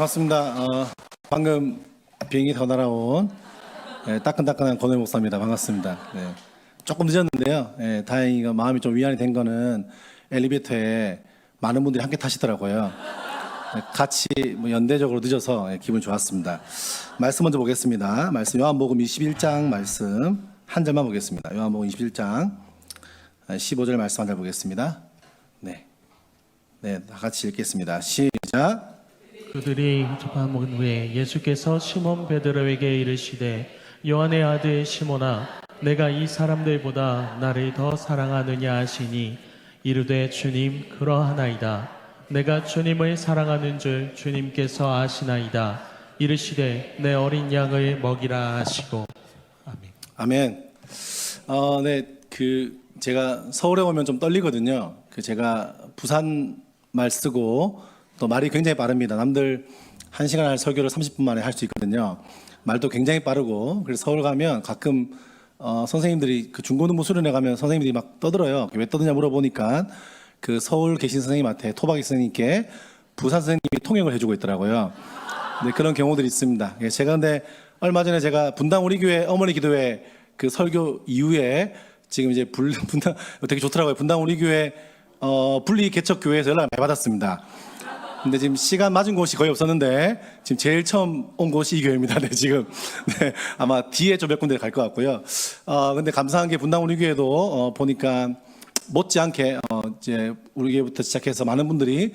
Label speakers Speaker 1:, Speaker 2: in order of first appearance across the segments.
Speaker 1: 반갑습니다. 방금 비행기 타고 날아온 따끈따끈한 권호영 목사입니다. 반갑습니다. 네. 조금 늦었는데요. 다행히 마음이 좀 위안이 된 거는 엘리베이터에 많은 분들이 함께 타시더라고요. 같이 연대적으로 늦어서 기분 좋았습니다. 말씀 먼저 보겠습니다. 말씀 요한복음 21장 말씀 한 절만 보겠습니다. 요한복음 21장 15절 말씀 한 절 보겠습니다. 네, 다 같이 읽겠습니다. 시작.
Speaker 2: 그들이 접한 후에 예수께서 시몬 베드로에게 이르시되 요한의 아들 시몬아 내가 이 사람들보다 나를 더 사랑하느냐 하시니 이르되 주님 그러하나이다. 내가 주님을 사랑하는 줄 주님께서 아시나이다. 이르시되 내 어린 양을 먹이라 하시고. 아멘.
Speaker 1: 아멘. 제가 서울에 오면 좀 떨리거든요. 제가 부산 말 쓰고 또 말이 굉장히 빠릅니다. 남들 1시간 할 설교를 30분 만에 할 수 있거든요. 말도 굉장히 빠르고. 그래서 서울 가면 가끔 선생님들이 중고등부 수련회 가면 선생님들이 막 떠들어요. 왜 떠드냐 물어보니까 서울 계신 선생님한테 토박이 선생님께 부산 선생님이 통역을 해주고 있더라고요. 네, 그런 경우들이 있습니다. 제가 근데 얼마 전에 제가 분당 우리 교회 어머니 기도회 설교 이후에 지금 이제 분당 되게 좋더라고요. 분당 우리 교회 분리 개척 교회에서 연락을 많이 받았습니다. 근데 지금 시간 맞은 곳이 거의 없었는데 지금 제일 처음 온 곳이 이 교회입니다. 네, 지금. 네, 아마 뒤에 좀 몇 군데 갈 것 같고요. 근데 감사한 게 분당 우리 교회도 보니까 못지않게 이제 우리 교회부터 시작해서 많은 분들이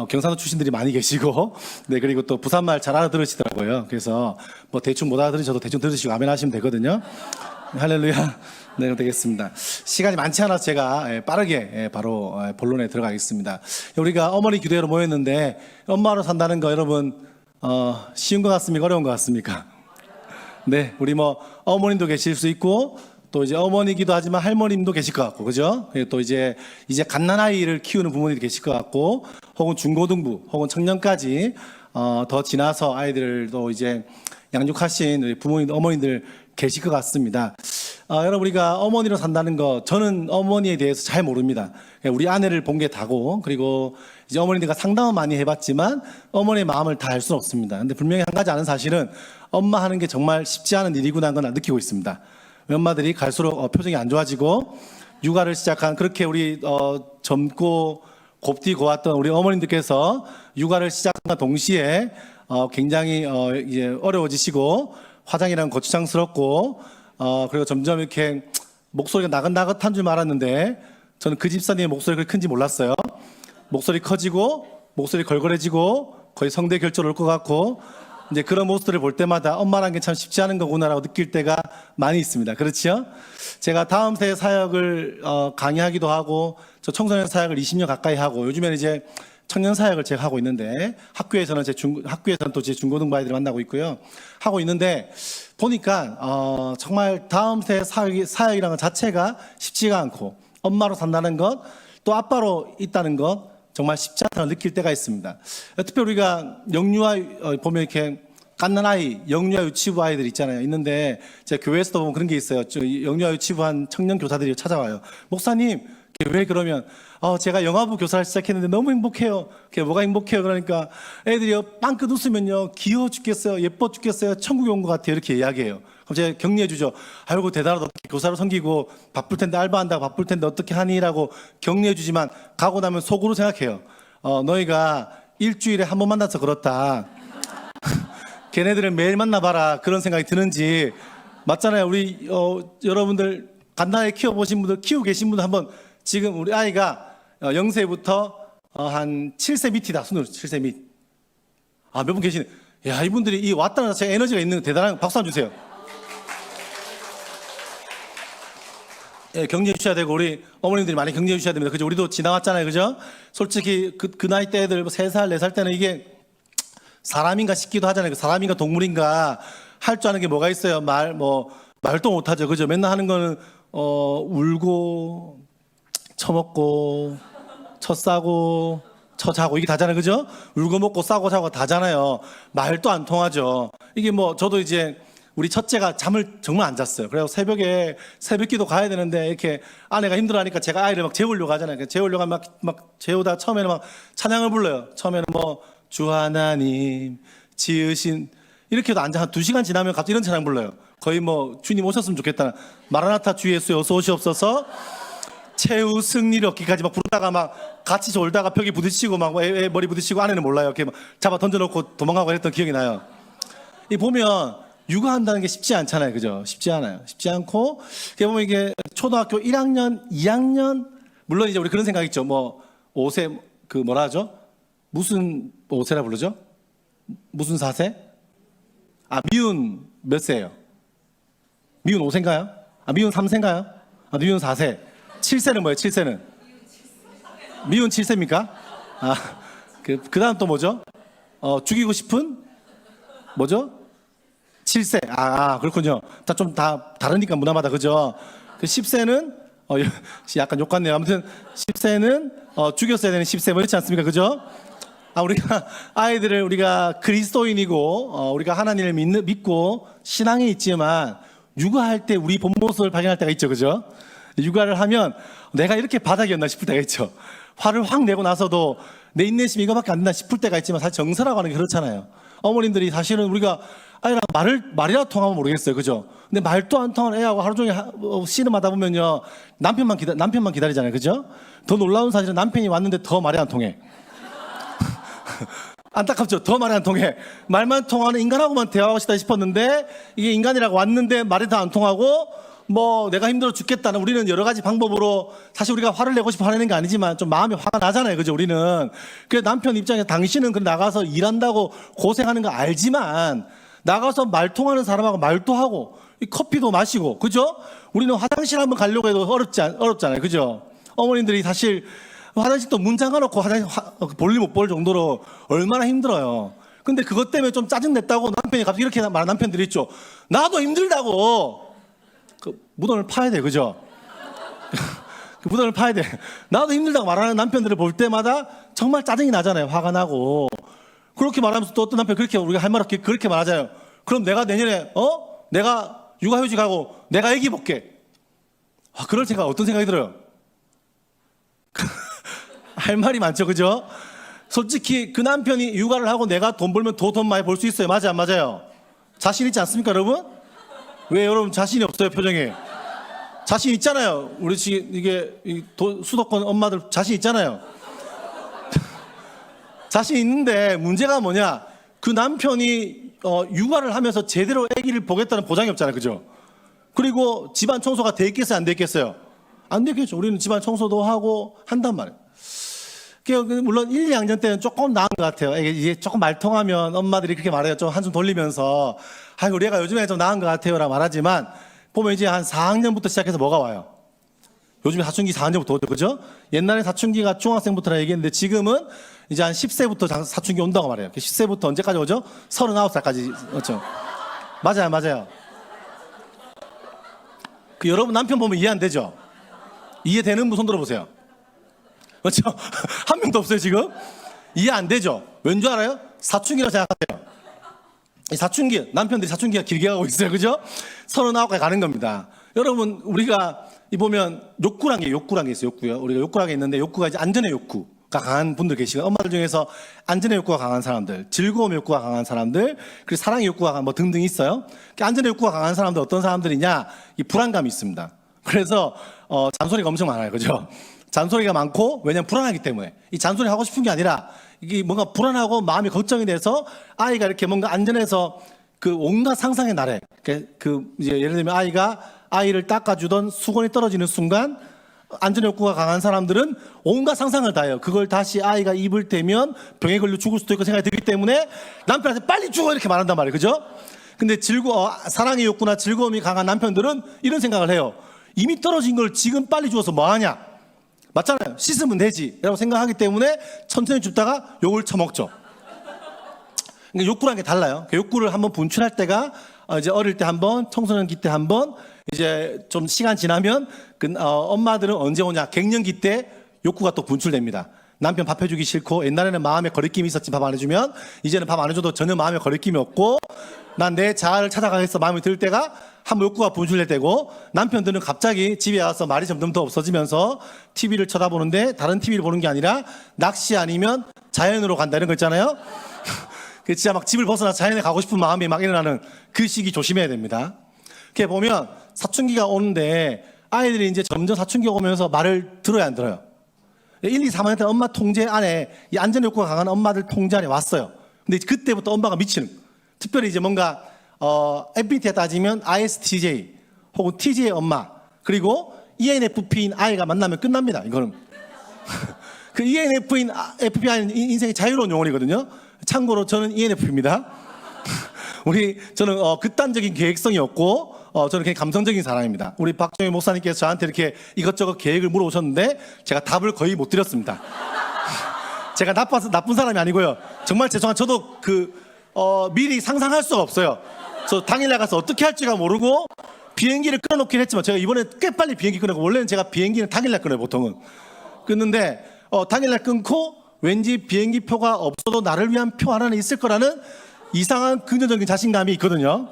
Speaker 1: 경상도 출신들이 많이 계시고, 네, 그리고 또 부산말 잘 알아들으시더라고요. 그래서 대충 못 알아들으셔도 대충 들으시고 아멘 하시면 되거든요. 할렐루야. 네, 되겠습니다. 시간이 많지 않아서 제가 빠르게 바로 본론에 들어가겠습니다. 우리가 어머니 기도회로 모였는데 엄마로 산다는 거 여러분 쉬운 것 같습니까? 어려운 것 같습니까? 네, 우리 어머님도 계실 수 있고 또 이제 어머니기도 하지만 할머님도 계실 것 같고, 그죠? 또 이제 갓난아이를 키우는 부모님도 계실 것 같고, 혹은 중고등부 혹은 청년까지 더 지나서 아이들도 이제 양육하신 우리 부모님, 어머님들 계실 것 같습니다. 여러분, 우리가 어머니로 산다는 거, 저는 어머니에 대해서 잘 모릅니다. 우리 아내를 본 게 다고, 그리고 이제 어머니들과 상담은 많이 해봤지만 어머니의 마음을 다 알 수는 없습니다. 근데 분명히 한 가지 아는 사실은 엄마 하는 게 정말 쉽지 않은 일이구나 하는 걸 느끼고 있습니다. 엄마들이 갈수록 표정이 안 좋아지고 육아를 시작한, 그렇게 우리 젊고 곱디고 왔던 우리 어머님들께서 육아를 시작한 동시에 굉장히 이제 어려워지시고 화장이랑 거추장스럽고 그리고 점점 이렇게 목소리가 나긋나긋한 줄 알았는데 저는 그 집사님의 목소리가 그렇게 큰지 몰랐어요. 목소리 커지고 목소리 걸걸해지고 거의 성대 결절 올 것 같고, 이제 그런 모습들을 볼 때마다 엄마라는 게 참 쉽지 않은 거구나라고 느낄 때가 많이 있습니다. 그렇죠? 제가 다음 세대 사역을 강의하기도 하고 저 청소년 사역을 20년 가까이 하고 요즘에는 이제 청년 사역을 제가 하고 있는데 학교에서는 또 제 중고등부 아이들을 만나고 있고요. 하고 있는데 보니까 정말 다음 세대 사역이라는 것 자체가 쉽지가 않고 엄마로 산다는 것, 또 아빠로 있다는 것 정말 쉽지 않다고 느낄 때가 있습니다. 특별히 우리가 영유아 보면 이렇게 갓난아이, 영유아 유치부 아이들 있잖아요. 있는데 제가 교회에서도 보면 그런 게 있어요. 영유아 유치부 한 청년 교사들이 찾아와요. 목사님, 왜 그러면 제가 영화부 교사를 시작했는데 너무 행복해요. 그게 뭐가 행복해요? 그러니까 애들이 빵긋 웃으면요 귀여워 죽겠어요, 예뻐 죽겠어요, 천국에 온 것 같아요, 이렇게 이야기해요. 그럼 제가 격려해 주죠. 아이고 대단하다, 어떻게 교사로 섬기고 바쁠 텐데, 알바한다고 바쁠 텐데 어떻게 하니라고 격려해 주지만 가고 나면 속으로 생각해요. 너희가 일주일에 한 번 만나서 그렇다. 걔네들을 매일 만나봐라, 그런 생각이 드는지. 맞잖아요. 우리 여러분들 간단하게 키워보신 분들, 키우고 계신 분들 한번, 지금 우리 아이가 0세부터 한 7세 밑이다. 순으로 7세 밑. 몇 분 계시네. 야, 이분들이 이 왔다는 자체가 에너지가 있는 대단한, 박수 한번 주세요. 예, 격려해 주셔야 되고 우리 어머님들이 많이 격려해 주셔야 됩니다. 그죠? 우리도 지나왔잖아요. 그죠? 솔직히 그 나이 때 애들 3살, 4살 때는 이게 사람인가 싶기도 하잖아요. 사람인가 동물인가 할 줄 아는 게 뭐가 있어요? 말도 못 하죠. 그죠? 맨날 하는 거는 울고 처먹고 처싸고 처자고 이게 다잖아요. 그죠? 울고 먹고 싸고 자고 다잖아요. 말도 안 통하죠. 이게 저도 이제 우리 첫째가 잠을 정말 안 잤어요. 그래서 새벽에 새벽기도 가야 되는데 이렇게 아내가 힘들어하니까 제가 아이를 막 재우려고 하잖아요. 재우려고 하면 막 재우다 처음에는 막 찬양을 불러요. 처음에는 주 하나님 지으신 이렇게도 앉아 한 2시간 지나면 갑자기 이런 찬양 불러요. 거의 뭐 주님 오셨으면 좋겠다. 마라나타 주 예수 어서 오시옵소서. 최후 승리를 얻기까지 막 부르다가 막 같이 졸다가 벽에 부딪히고 막 머리 부딪히고 안에는 몰라요. 이렇게 막 잡아 던져놓고 도망가고 했던 기억이 나요. 이 보면 육아한다는 게 쉽지 않잖아요. 그죠? 쉽지 않아요. 쉽지 않고 이렇게 보면 이게 초등학교 1학년, 2학년 물론 이제 우리 그런 생각 있죠. 뭐 5세 그 뭐라 하죠? 무슨 5세라 부르죠? 무슨 4세? 아 미운 몇 세예요? 미운 5세인가요? 아 미운 3세인가요? 아 미운 4세. 7세는 뭐예요? 7세는? 미운 7세입니까? 아, 그 다음 또 뭐죠? 죽이고 싶은? 뭐죠? 7세. 그렇군요. 다 다르니까 문화마다, 그죠? 그 10세는, 약간 욕 같네요. 아무튼 10세는, 죽였어야 되는 10세, 뭐 그렇지 않습니까? 그죠? 우리가 아이들을 우리가 그리스도인이고, 우리가 하나님을 믿고 신앙에 있지만, 육아할 때 우리 본 모습을 발견할 때가 있죠. 그죠? 육아를 하면 내가 이렇게 바닥이었나 싶을 때가 있죠. 화를 확 내고 나서도 내 인내심이 이거밖에 안 된다 싶을 때가 있지만 사실 정서라고 하는 게 그렇잖아요. 어머님들이 사실은 우리가 아이랑 말이라도 통하면 모르겠어요. 그죠? 근데 말도 안 통하는 애하고 하루 종일 씨름하다 보면요. 남편만 기다리잖아요. 그죠? 더 놀라운 사실은 남편이 왔는데 더 말이 안 통해. 안타깝죠? 더 말이 안 통해. 말만 통하는 인간하고만 대화하고 싶다 싶었는데 이게 인간이라고 왔는데 말이 다 안 통하고 뭐 내가 힘들어 죽겠다는 우리는 여러 가지 방법으로 사실 우리가 화를 내고 싶어 하는 게 아니지만 좀 마음이 화가 나잖아요. 그죠? 우리는. 그래 남편 입장에서 당신은 나가서 일한다고 고생하는 거 알지만 나가서 말 통하는 사람하고 말도 하고 커피도 마시고 그죠? 우리는 화장실 한번 가려고 해도 어렵잖아요. 그죠? 어머님들이 사실 화장실도 문 잠가놓고 볼일 못 볼 정도로 얼마나 힘들어요. 근데 그것 때문에 좀 짜증냈다고 남편이 갑자기 이렇게 말하는 남편들이 있죠. 나도 힘들다고. 그 무덤을 파야 돼, 그죠? 그 무덤을 파야 돼. 나도 힘들다고 말하는 남편들을 볼 때마다 정말 짜증이 나잖아요. 화가 나고. 그렇게 말하면서 또 어떤 남편 그렇게 우리가 할 말 없게 그렇게 말하잖아요. 그럼 내가 내년에 내가 육아휴직 하고 내가 애기 볼게. 그럴 생각 어떤 생각이 들어요? 할 말이 많죠, 그죠? 솔직히 그 남편이 육아를 하고 내가 돈 벌면 더 돈 많이 벌 수 있어요. 맞아요, 안 맞아요? 자신 있지 않습니까, 여러분? 왜 여러분 자신이 없어요, 표정에? 자신 있잖아요. 우리 지금 이게 수도권 엄마들 자신 있잖아요. 자신 있는데 문제가 뭐냐? 그 남편이 육아를 하면서 제대로 아기를 보겠다는 보장이 없잖아요, 그죠? 그리고 집안 청소가 돼 있겠어요, 안 돼 있겠어요? 안 되겠죠. 우리는 집안 청소도 하고 한단 말이에요. 물론 1, 2학년 때는 조금 나은 것 같아요. 이게 조금 말통하면 엄마들이 그렇게 말해요. 좀 한숨 돌리면서 우리 애가 요즘에 좀 나은 것 같아요 라고 말하지만 보면 이제 한 4학년부터 시작해서 뭐가 와요? 요즘에 사춘기 4학년부터 오죠. 그죠? 옛날에 사춘기가 중학생부터라 얘기했는데 지금은 이제 한 10세부터 사춘기 온다고 말해요. 10세부터 언제까지 오죠? 39살까지 오죠. 맞아요. 여러분 남편 보면 이해 안 되죠? 이해되는 분 손 들어보세요. 그렇죠? 한 명도 없어요 지금? 이해 안 되죠? 왠 줄 알아요? 사춘기라고 생각하세요. 이 사춘기, 남편들이 사춘기가 길게 가고 있어요. 그죠? 39까지 가는 겁니다. 여러분 우리가 보면 욕구란 게 있어요. 욕구요. 우리가 욕구란 게 있는데 욕구가 이제 안전의 욕구가 강한 분들 계시고 엄마들 중에서 안전의 욕구가 강한 사람들, 즐거움의 욕구가 강한 사람들, 그리고 사랑의 욕구가 뭐 등등 있어요. 안전의 욕구가 강한 사람들 어떤 사람들이냐? 이 불안감이 있습니다. 그래서 잔소리가 엄청 많아요. 그죠? 잔소리가 많고 왜냐면 불안하기 때문에 이 잔소리 하고 싶은 게 아니라 이게 뭔가 불안하고 마음이 걱정이 돼서 아이가 이렇게 뭔가 안전해서 그 온갖 상상의 나래 이제 예를 들면 아이를 닦아주던 수건이 떨어지는 순간 안전 욕구가 강한 사람들은 온갖 상상을 다 해요. 그걸 다시 아이가 입을 대면 병에 걸려 죽을 수도 있고 생각이 들기 때문에 남편한테 빨리 죽어 이렇게 말한단 말이에요. 그죠? 근데 사랑의 욕구나 즐거움이 강한 남편들은 이런 생각을 해요. 이미 떨어진 걸 지금 빨리 주워서 뭐하냐? 맞잖아요. 씻으면 되지 라고 생각하기 때문에 천천히 줍다가 욕을 처먹죠. 그러니까 욕구라는 게 달라요. 욕구를 한번 분출할 때가 이제 어릴 때 한번, 청소년기 때 한번, 이제 좀 시간 지나면 엄마들은 언제 오냐? 갱년기 때 욕구가 또 분출됩니다. 남편 밥 해주기 싫고 옛날에는 마음에 거리낌이 있었지 밥 안 해주면 이제는 밥 안 해줘도 전혀 마음에 거리낌이 없고 난 내 자아를 찾아가겠어 마음이 들 때가 한번 욕구가 분출될 때고, 남편들은 갑자기 집에 와서 말이 점점 더 없어지면서 TV를 쳐다보는데 다른 TV를 보는 게 아니라 낚시 아니면 자연으로 간다 이런 거 있잖아요. 그 진짜 막 집을 벗어나 자연에 가고 싶은 마음이 막 일어나는 그 시기 조심해야 됩니다. 이렇게 보면 사춘기가 오는데 아이들이 이제 점점 사춘기가 오면서 말을 들어야 안 들어요. 1, 2, 3학년 때 엄마 통제 안에 이 안전 욕구가 강한 엄마들 통제 안에 왔어요. 근데 그때부터 엄마가 미치는, 특별히 이제 뭔가 MBTI 따지면 ISTJ 혹은 TJ 엄마, 그리고 ENFP인 아이가 만나면 끝납니다. 이거는 그 ENFP인 FPI는 인생의 자유로운 영혼이거든요. 참고로 저는 ENFP입니다. 저는 극단적인 계획성이 없고 저는 굉장히 감성적인 사람입니다. 우리 박정희 목사님께서 저한테 이렇게 이것저것 계획을 물어보셨는데 제가 답을 거의 못 드렸습니다. 제가 나쁜 사람이 아니고요. 정말 죄송한, 저도 미리 상상할 수가 없어요. 저 당일날 가서 어떻게 할지가 모르고 비행기를 끊어놓긴 했지만, 제가 이번에 꽤 빨리 비행기 끊었고, 원래는 제가 비행기는 당일날 끊어요, 보통은. 끊는데 당일날 끊고 왠지 비행기 표가 없어도 나를 위한 표 하나는 있을 거라는 이상한 긍정적인 자신감이 있거든요.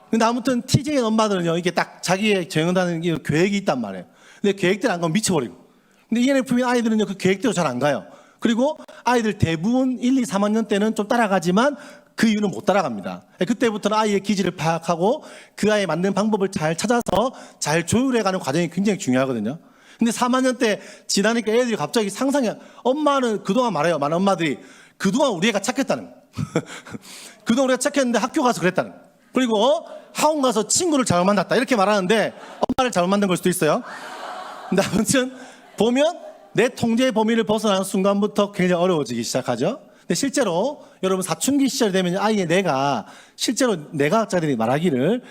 Speaker 1: 근데 아무튼 TJ 엄마들은요, 이게 딱 자기의 정한다는 계획이 있단 말이에요. 근데 계획대로 안 가면 미쳐버리고. 근데 ENFP 아이들은요, 그 계획대로 잘 안 가요. 그리고 아이들 대부분 1, 2, 3학년 때는 좀 따라가지만 그 이유는 못 따라갑니다. 그때부터는 아이의 기질을 파악하고 그 아이에 맞는 방법을 잘 찾아서 잘 조율해가는 과정이 굉장히 중요하거든요. 근데 3학년 때 지나니까 애들이 갑자기 상상해. 엄마는 그동안 말해요. 많은 엄마들이 그동안 우리 애가 착했다는 거. 그동안 우리가 착했는데 학교 가서 그랬다는 거. 그리고 학원 가서 친구를 잘못 만났다 이렇게 말하는데 엄마를 잘못 만든 걸 수도 있어요. 근데 아무튼 보면 내 통제의 범위를 벗어나는 순간부터 굉장히 어려워지기 시작하죠. 근데 실제로 여러분 사춘기 시절이 되면 아이의 뇌가, 실제로 뇌과학자들이 말하기를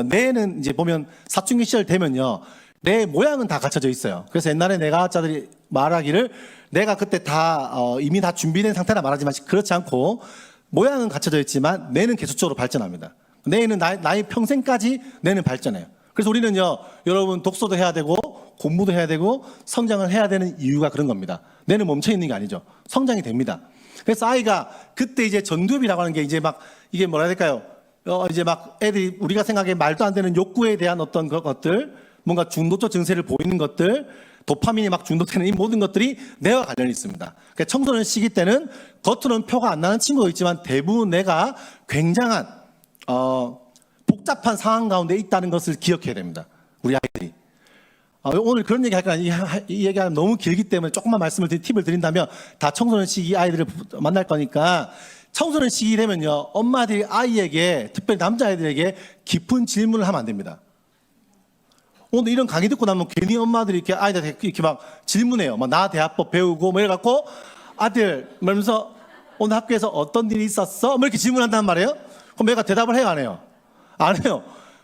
Speaker 1: 뇌는 이제 보면 사춘기 시절 되면요, 뇌 모양은 다 갖춰져 있어요. 그래서 옛날에 뇌과학자들이 말하기를 내가 그때 다 이미 다 준비된 상태라 말하지만 그렇지 않고 모양은 갖춰져 있지만 뇌는 계속적으로 발전합니다. 뇌는 나의 평생까지 뇌는 발전해요. 그래서 우리는요, 여러분 독서도 해야 되고 공부도 해야 되고 성장을 해야 되는 이유가 그런 겁니다. 뇌는 멈춰 있는 게 아니죠. 성장이 됩니다. 그래서 아이가 그때 이제 전두엽이라고 하는 게 이제 막 이게 뭐라 해야 될까요? 이제 막 애들이 우리가 생각해 말도 안 되는 욕구에 대한 어떤 것들, 뭔가 중독적 증세를 보이는 것들, 도파민이 막 중독되는 이 모든 것들이 뇌와 관련이 있습니다. 그러니까 청소년 시기 때는 겉으로는 표가 안 나는 친구가 있지만 대부분 뇌가 굉장한 복잡한 상황 가운데 있다는 것을 기억해야 됩니다. 우리 아이들이. 오늘 그런 얘기 할까? 이 얘기가 너무 길기 때문에 조금만 팁을 드린다면, 다 청소년 시기 아이들을 만날 거니까, 청소년 시기 되면요, 엄마들이 아이에게, 특별히 남자아이들에게 깊은 질문을 하면 안 됩니다. 오늘 이런 강의 듣고 나면 괜히 엄마들이 이렇게 아이들한테 이렇게 막 질문해요. 막 나 대화법 배우고 뭐 이래갖고 아들 말면서 오늘 학교에서 어떤 일이 있었어? 뭐 이렇게 질문한단 말이에요. 그럼 내가 대답을 해요, 안 해요? 안 해요.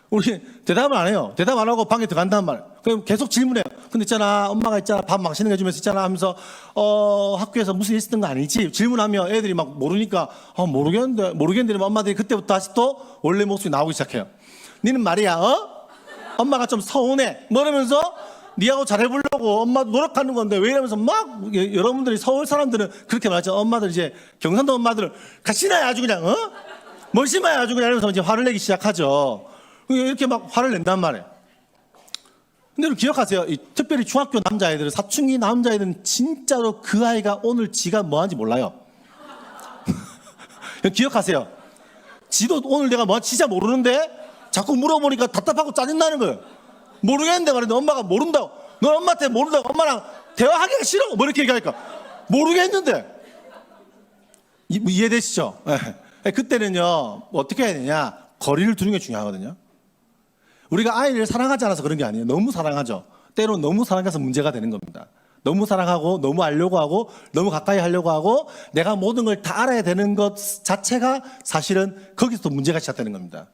Speaker 1: 우리 대답을 안 해요. 대답 안 하고 방에 들어간단 말이에요. 그럼 계속 질문해요. 근데 있잖아, 엄마가 있잖아, 밥 맛있는 거 해주면서 있잖아 하면서 학교에서 무슨 일 있었던 거 아니지? 질문하면 애들이 막 모르니까 모르겠는데 엄마들이 그때부터 다시 또 원래 모습이 나오기 시작해요. 니는 말이야, 엄마가 좀 서운해. 뭐 이러면서 니하고 잘해보려고 엄마도 노력하는 건데 왜 이러면서 막, 여러분들이 서울 사람들은 그렇게 말하죠. 엄마들 이제 경상도 엄마들은 가시나요 아주 그냥 뭘 심어야 아주 그냥 이러면서 이제 화를 내기 시작하죠. 이렇게 막 화를 낸단 말이에요. 근데 기억하세요. 특별히 중학교 남자애들은, 사춘기 남자애들은 진짜로 그 아이가 오늘 지가 뭐 하는지 몰라요. 기억하세요. 지도 오늘 내가 뭐 진짜 모르는데 자꾸 물어보니까 답답하고 짜증나는 거예요. 모르겠는데 말인데 엄마가 모른다고. 너 엄마한테 모른다고. 엄마랑 대화하기가 싫어. 뭐 이렇게 얘기하니까 모르겠는데. 이해되시죠? 그때는요, 어떻게 해야 되냐. 거리를 두는 게 중요하거든요. 우리가 아이를 사랑하지 않아서 그런 게 아니에요. 너무 사랑하죠. 때로는 너무 사랑해서 문제가 되는 겁니다. 너무 사랑하고 너무 알려고 하고 너무 가까이 하려고 하고 내가 모든 걸 다 알아야 되는 것 자체가 사실은 거기서 문제가 시작되는 겁니다.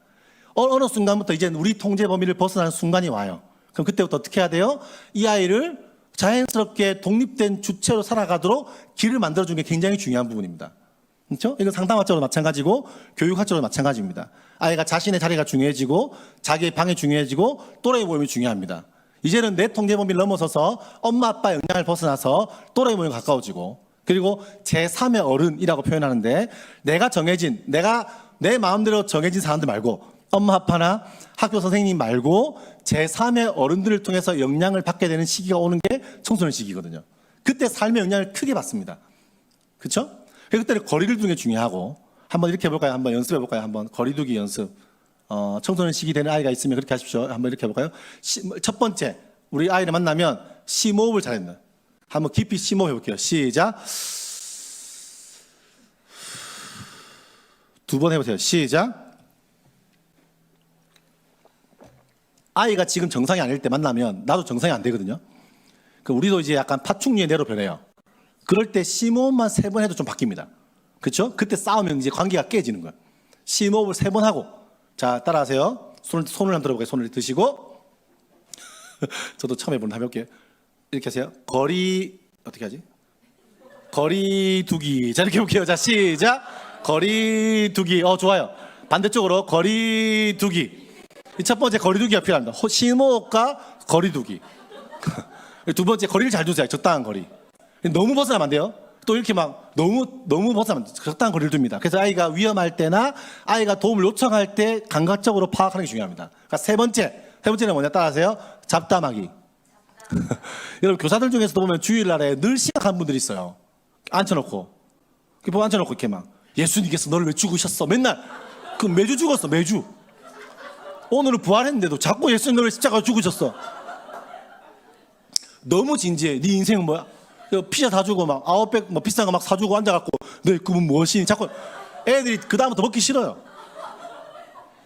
Speaker 1: 어느 순간부터 이제 우리 통제 범위를 벗어나는 순간이 와요. 그럼 그때부터 어떻게 해야 돼요? 이 아이를 자연스럽게 독립된 주체로 살아가도록 길을 만들어주는 게 굉장히 중요한 부분입니다. 그렇죠? 이건 상담학적으로 마찬가지고 교육학적으로 마찬가지입니다. 아이가 자신의 자리가 중요해지고 자기의 방이 중요해지고 또래 모임이 중요합니다. 이제는 내 통제 범위를 넘어서서 엄마 아빠의 영향을 벗어나서 또래 모임에 가까워지고, 그리고 제3의 어른이라고 표현하는데 내가 내 마음대로 정해진 사람들 말고 엄마 아빠나 학교 선생님 말고 제3의 어른들을 통해서 영향을 받게 되는 시기가 오는 게 청소년 시기거든요. 그때 삶의 영향을 크게 받습니다. 그렇죠? 그때는 거리를 두는 게 중요하고, 한번 이렇게 해볼까요? 한번 연습해볼까요? 한번 거리두기 연습. 청소년 시기 되는 아이가 있으면 그렇게 하십시오. 한번 이렇게 해볼까요? 첫 번째, 우리 아이를 만나면 심호흡을 잘했나? 한번 깊이 심호흡 해볼게요. 시작. 두 번 해보세요. 시작. 아이가 지금 정상이 아닐 때 만나면 나도 정상이 안 되거든요. 우리도 이제 약간 파충류의 뇌로 변해요. 그럴 때 심호흡만 3번 해도 좀 바뀝니다. 그렇죠? 그때 싸우면 이제 관계가 깨지는 거예요. 심호흡을 3번 하고, 자, 따라하세요. 손을 한번 들어볼게요. 손을 드시고, 저도 처음 해보는 해볼게요. 이렇게 하세요. 어떻게 하지? 거리두기. 자, 이렇게 해볼게요. 자, 시작. 거리두기. 좋아요. 반대쪽으로 거리두기. 첫 번째 거리두기가 필요합니다. 심호흡과 거리두기. 두 번째 거리를 잘 두세요. 적당한 거리. 너무 벗어나면 안 돼요. 또 이렇게 막 너무 벗어나면 적당한 거리를 둡니다. 그래서 아이가 위험할 때나 아이가 도움을 요청할 때 감각적으로 파악하는 게 중요합니다. 그러니까 세 번째는 뭐냐? 따라하세요. 잡담하기. 여러분 교사들 중에서도 보면 주일날에 늘 심각한 분들이 있어요. 앉혀놓고 이렇게 막 예수님께서 너를 왜 죽으셨어? 맨날 매주 죽었어. 매주. 오늘은 부활했는데도 자꾸 예수님 너를 십자가로 죽으셨어. 너무 진지해. 네 인생은 뭐야? 피자 사주고 막 아웃백 뭐 비싼 거 막 사주고 앉아갖고 너의 꿈은 무엇이니? 자꾸 애들이 그 다음부터 먹기 싫어요.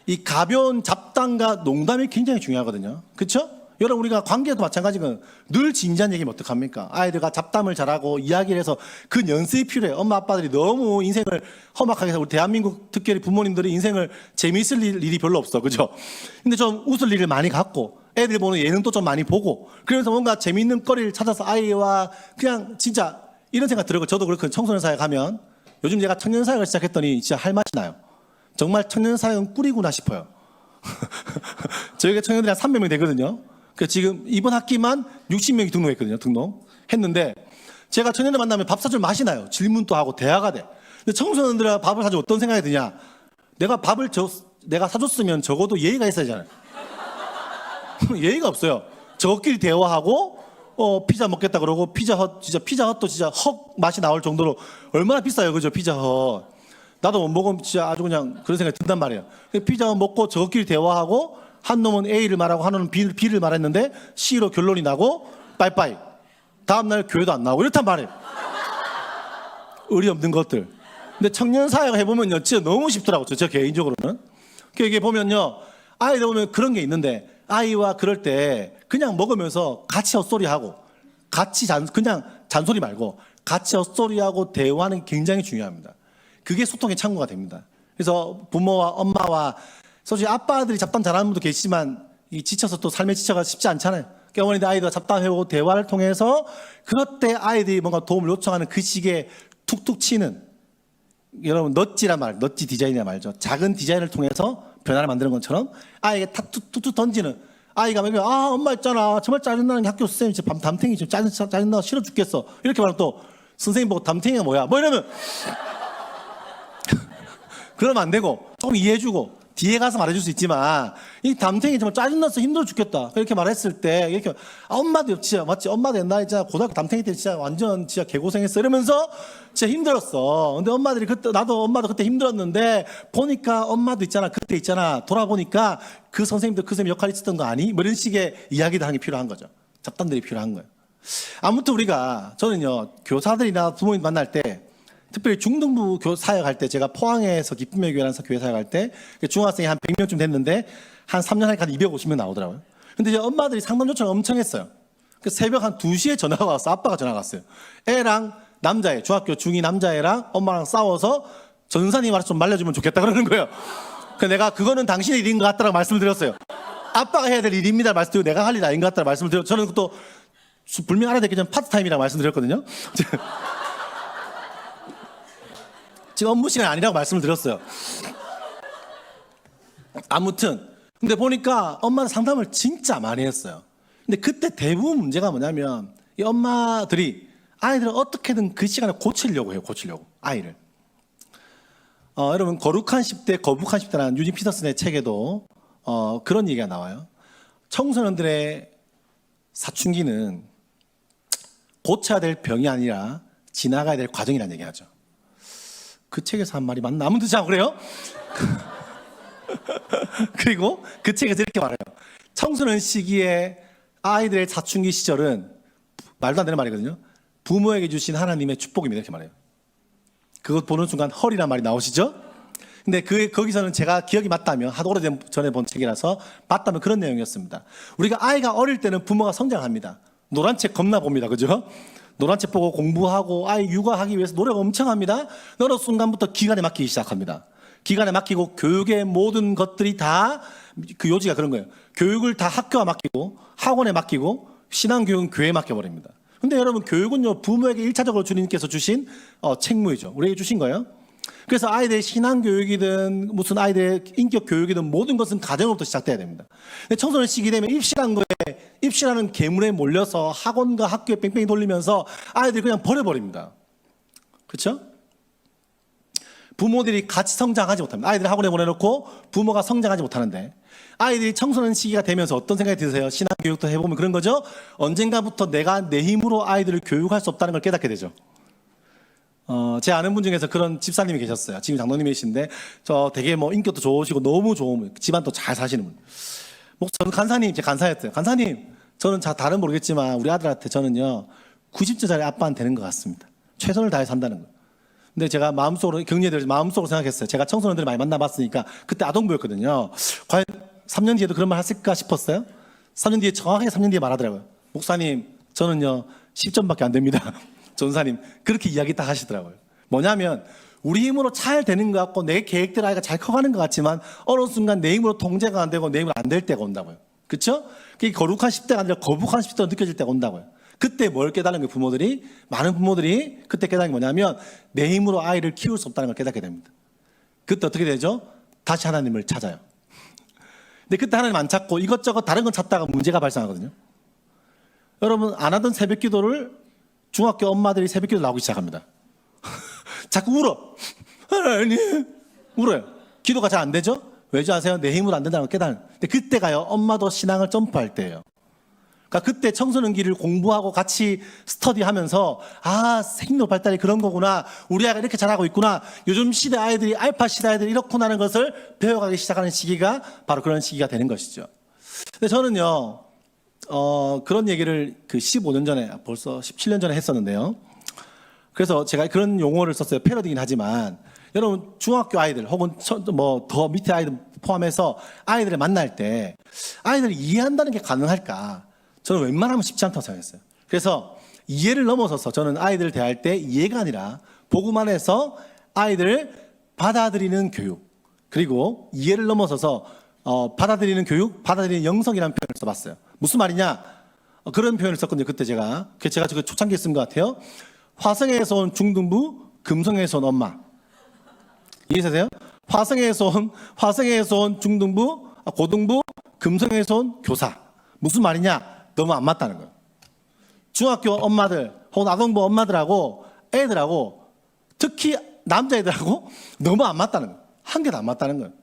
Speaker 1: 이 가벼운 잡담과 농담이 굉장히 중요하거든요. 그렇죠? 여러분 우리가 관계도 마찬가지거든요. 늘 진지한 얘기면 어떡합니까? 아이들과 잡담을 잘하고 이야기를 해서 그 연습이 필요해요. 엄마 아빠들이 너무 인생을 험악하게 해서 우리 대한민국 특별히 부모님들이 인생을 재미있을 일이 별로 없어. 그죠? 근데 좀 웃을 일을 많이 갖고 애들 보는 예능도 좀 많이 보고 그래서 뭔가 재미있는 거리를 찾아서 아이와 그냥 진짜 이런 생각 들어요. 저도 그렇고 청소년 사회 가면 요즘 제가 청년 사역을 시작했더니 진짜 할 맛이 나요. 정말 청년 사역은 꿀이구나 싶어요. 저희가 청년들이 한 300명 되거든요. 지금 이번 학기만 60명이 등록했거든요. 등록했는데 제가 청년들 만나면 밥 사줄 맛이 나요. 질문도 하고 대화가 돼. 근데 청소년들과 밥을 사주면 어떤 생각이 드냐? 내가 사줬으면 적어도 예의가 있어야 하잖아요. 예의가 없어요. 저끼리 대화하고 피자 먹겠다 그러고 피자헛 피자헛도 진짜 헉 맛이 나올 정도로 얼마나 비싸요. 그죠? 피자헛. 나도 못 먹으면 진짜 아주 그냥 그런 생각이 든단 말이에요. 피자헛 먹고 저끼리 대화하고 한 놈은 A를 말하고 한 놈은 B를 말했는데 C로 결론이 나고 빠이빠이. 다음날 교회도 안 나오고 이렇단 말이에요. 의리 없는 것들. 근데 청년 사회가 해보면요 진짜 너무 쉽더라고요. 저 개인적으로는. 이게 보면요 아이들 보면 그런 게 있는데 아이와 그럴 때 그냥 먹으면서 같이 헛소리하고 그냥 잔소리 말고 같이 헛소리하고 대화하는 게 굉장히 중요합니다. 그게 소통의 창구가 됩니다. 그래서 부모와 엄마와 솔직히 아빠들이 잡담 잘하는 분도 계시지만 지쳐서 또 삶에 지쳐가 쉽지 않잖아요. 그러니까 어머니들 아이들과 잡담해보고 대화를 통해서 그럴 때 아이들이 뭔가 도움을 요청하는 그 시기에 툭툭 치는 여러분 넛지 디자인이란 말이죠. 작은 디자인을 통해서 변화를 만드는 것처럼 아이에게 툭툭 던지는 아이가 막 엄마 있잖아 정말 짜증나는 게 학교 선생님 지금 담탱이 지금 짜증나 싫어 죽겠어 이렇게 말하면 또 선생님 보고 담탱이가 뭐야 뭐 이러면 그러면 안 되고 조금 이해해주고 뒤에 가서 말해줄 수 있지만 이 담탱이 정말 짜증나서 힘들어 죽겠다 이렇게 말했을 때 이렇게 엄마도 진짜 맞지 엄마도 옛날에 진짜 고등학교 담탱이 때 진짜 완전 진짜 개고생했어 이러면서 진짜 힘들었어. 근데 엄마들이 엄마도 그때 힘들었는데 보니까 엄마도 있잖아 그때 있잖아 돌아보니까 그 선생님도 그 선생님 역할이 있었던 거 아니? 뭐 이런 식의 이야기도 하는 게 필요한 거죠. 잡담들이 필요한 거예요. 아무튼 저는요 교사들이나 부모님 만날 때 특별히 중등부 사역할 때 제가 포항에서 기쁨의 교회라는 교회 사역할 때 중학생이 한 100명쯤 됐는데 한 3년 하니까 한 250명 나오더라고요. 근데 이제 엄마들이 상담 요청을 엄청 했어요. 새벽 한 2시에 전화가 왔어. 아빠가 전화가 왔어요. 애랑 남자애 중학교 중2 남자애랑 엄마랑 싸워서 전사님 알아서 좀 말려주면 좋겠다 그러는 거예요. 그래서 내가 그거는 당신의 일인 것 같다라고 말씀을 드렸어요. 아빠가 해야 될 일입니다 말씀드리고 내가 할 일이 아닌 것 같다라고 말씀을 드렸고 저는 또 불명 알아듣기 전 파트타임이라고 말씀드렸거든요. 지금 업무 시간 아니라고 말씀을 드렸어요. 아무튼 근데 보니까 엄마는 상담을 진짜 많이 했어요. 근데 그때 대부분 문제가 뭐냐면 이 엄마들이 아이들을 어떻게든 그 시간에 고치려고 해요. 아이를. 여러분 거룩한 10대, 거북한 10대라는 유진 피터슨의 책에도 그런 얘기가 나와요. 청소년들의 사춘기는 고쳐야 될 병이 아니라 지나가야 될 과정이라는 얘기하죠. 그 책에서 한 말이 맞나? 아무튼 잘 그래요. 그리고 그 책에서 이렇게 말해요. 청소년 시기에 아이들의 사춘기 시절은 말도 안 되는 말이거든요. 부모에게 주신 하나님의 축복입니다. 이렇게 말해요. 그것 보는 순간 헐이란 말이 나오시죠? 근데 거기서는 제가 기억이 맞다면, 하도 오래전에 본 책이라서 맞다면 그런 내용이었습니다. 우리가 아이가 어릴 때는 부모가 성장합니다. 노란 책 겁나 봅니다. 그죠? 노란 책 보고 공부하고 아이 육아하기 위해서 노력 엄청 합니다. 어느 순간부터 기간에 맡기기 시작합니다. 기간에 맡기고 교육의 모든 것들이 다 그 요지가 그런 거예요. 교육을 다 학교에 맡기고 학원에 맡기고 신앙교육은 교회에 맡겨버립니다. 근데 여러분 교육은요 부모에게 1차적으로 주님께서 주신 책무이죠. 우리에게 주신 거예요. 그래서 아이들의 신앙교육이든 무슨 아이들의 인격교육이든 모든 것은 가정으로부터 시작돼야 됩니다. 근데 청소년 시기 되면 입시라는 괴물에 몰려서 학원과 학교에 뺑뺑이 돌리면서 아이들이 그냥 버려버립니다. 그렇죠? 부모들이 같이 성장하지 못합니다. 아이들 학원에 보내놓고 부모가 성장하지 못하는데 아이들이 청소년 시기가 되면서 어떤 생각이 드세요? 신앙교육도 해보면 그런 거죠. 언젠가부터 내가 내 힘으로 아이들을 교육할 수 없다는 걸 깨닫게 되죠. 제 아는 분 중에서 그런 집사님이 계셨어요. 지금 장로님이신데 저 되게 뭐 인격도 좋으시고 너무 좋은 분, 집안도 잘 사시는 분. 저는 간사님, 제 간사였어요. 간사님, 저는 다른 모르겠지만 우리 아들한테 저는요 90점짜리 아빠는 되는 것 같습니다. 최선을 다해 산다는 거. 근데 제가 마음속으로 격려해드려서 마음속으로 생각했어요. 제가 청소년들을 많이 만나봤으니까 그때 아동부였거든요. 과연 3년 뒤에도 그런 말 했을까 싶었어요. 3년 뒤에 정확하게 3년 뒤에 말하더라고요. 목사님, 저는요 10점밖에 안 됩니다. 전사님 그렇게 이야기 딱 하시더라고요. 뭐냐면 우리 힘으로 잘 되는 것 같고 내 계획대로 아이가 잘 커가는 것 같지만 어느 순간 내 힘으로 통제가 안 되고 내 힘으로 안 될 때가 온다고요. 그렇죠? 그게 거룩한 10대가 아니라 거북한 10대로 느껴질 때가 온다고요. 그때 뭘 깨달은 거예요? 부모들이 많은 부모들이 그때 깨달은 게 뭐냐면 내 힘으로 아이를 키울 수 없다는 걸 깨닫게 됩니다. 그때 어떻게 되죠? 다시 하나님을 찾아요. 근데 그때 하나님 안 찾고 이것저것 다른 건 찾다가 문제가 발생하거든요. 여러분 안 하던 새벽 기도를 중학교 엄마들이 새벽 기도 나오기 시작합니다. 자꾸 울어. 하나님 울어요. 기도가 잘 안 되죠? 왜죠 아세요? 내 힘으로 안 된다는 걸 깨달은. 근데 그때가요 엄마도 신앙을 점프할 때예요. 그러니까 그때 청소년기를 공부하고 같이 스터디하면서 생로 발달이 그런 거구나. 우리 아이가 이렇게 잘하고 있구나. 요즘 시대 아이들이 알파 시대 아이들이 이렇구나는 것을 배워가기 시작하는 시기가 바로 그런 시기가 되는 것이죠. 근데 저는요 그런 얘기를 그 15년 전에 벌써 17년 전에 했었는데요. 그래서 제가 그런 용어를 썼어요. 패러디긴 하지만 여러분 중학교 아이들 혹은 뭐 더 밑에 아이들 포함해서 아이들을 만날 때 아이들을 이해한다는 게 가능할까? 저는 웬만하면 쉽지 않다고 생각했어요. 그래서 이해를 넘어서서 저는 아이들을 대할 때 이해가 아니라 복음 안에서 아이들을 받아들이는 교육 그리고 이해를 넘어서서 받아들이는 교육, 받아들이는 영성이라는 표현을 써봤어요. 무슨 말이냐? 그런 표현을 썼거든요. 그때 제가 그 초창기에 쓴 것 같아요. 화성에서 온 중등부, 금성에서 온 엄마. 이해되세요? 화성에서 온 중등부, 고등부, 금성에서 온 교사. 무슨 말이냐? 너무 안 맞다는 거예요. 중학교 엄마들 혹은 아동부 엄마들하고 애들하고 특히 남자애들하고 너무 안 맞다는 거예요. 한 개도 안 맞다는 거예요.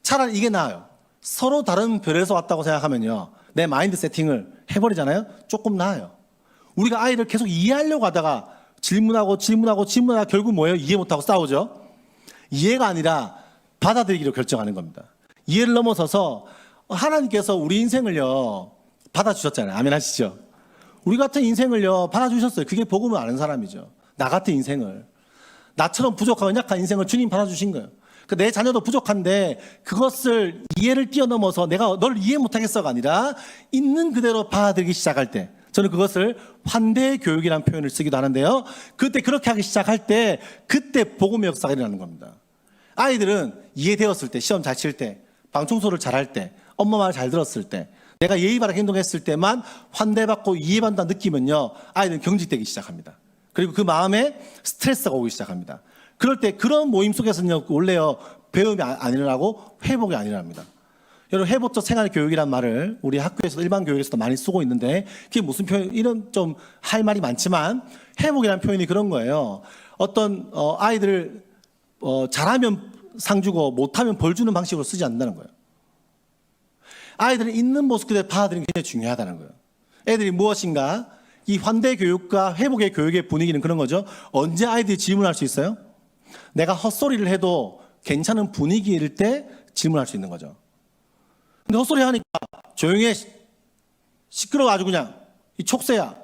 Speaker 1: 차라리 이게 나아요. 서로 다른 별에서 왔다고 생각하면요 내 마인드 세팅을 해버리잖아요. 조금 나아요. 우리가 아이를 계속 이해하려고 하다가 질문하고 결국 뭐예요? 이해 못하고 싸우죠. 이해가 아니라 받아들이기로 결정하는 겁니다. 이해를 넘어서서 하나님께서 우리 인생을요 받아주셨잖아요. 아멘 하시죠? 우리 같은 인생을요 받아주셨어요. 그게 복음을 아는 사람이죠. 나 같은 인생을 나처럼 부족하고 약한 인생을 주님 받아주신 거예요. 내 자녀도 부족한데 그것을 이해를 뛰어넘어서 내가 널 이해 못하겠어가 아니라 있는 그대로 받아들이기 시작할 때 저는 그것을 환대 교육이라는 표현을 쓰기도 하는데요. 그때 그렇게 하기 시작할 때 그때 복음의 역사가 일어나는 겁니다. 아이들은 이해되었을 때 시험 잘 칠 때 방 청소를 잘할 때 엄마 말 잘 들었을 때 내가 예의 바르게 행동했을 때만 환대받고 이해받는다 느끼면요 아이들은 경직되기 시작합니다. 그리고 그 마음에 스트레스가 오기 시작합니다. 그럴 때 그런 모임 속에서는요 원래요 배움이 안 일어나고 회복이 안 일어납니다. 여러분 회복적 생활 교육이란 말을 우리 학교에서 일반 교육에서도 많이 쓰고 있는데 그게 무슨 표현 이런 좀 할 말이 많지만 회복이라는 표현이 그런 거예요. 어떤 아이들을 잘하면 상 주고 못하면 벌 주는 방식으로 쓰지 않는다는 거예요. 아이들이 있는 모습 그대로 받아들이는 게 굉장히 중요하다는 거예요. 애들이 무엇인가 이 환대 교육과 회복의 교육의 분위기는 그런 거죠. 언제 아이들이 질문할 수 있어요? 내가 헛소리를 해도 괜찮은 분위기일 때 질문할 수 있는 거죠. 근데 헛소리 하니까 조용히 해. 시끄러워 아주 그냥. 이 촉새야.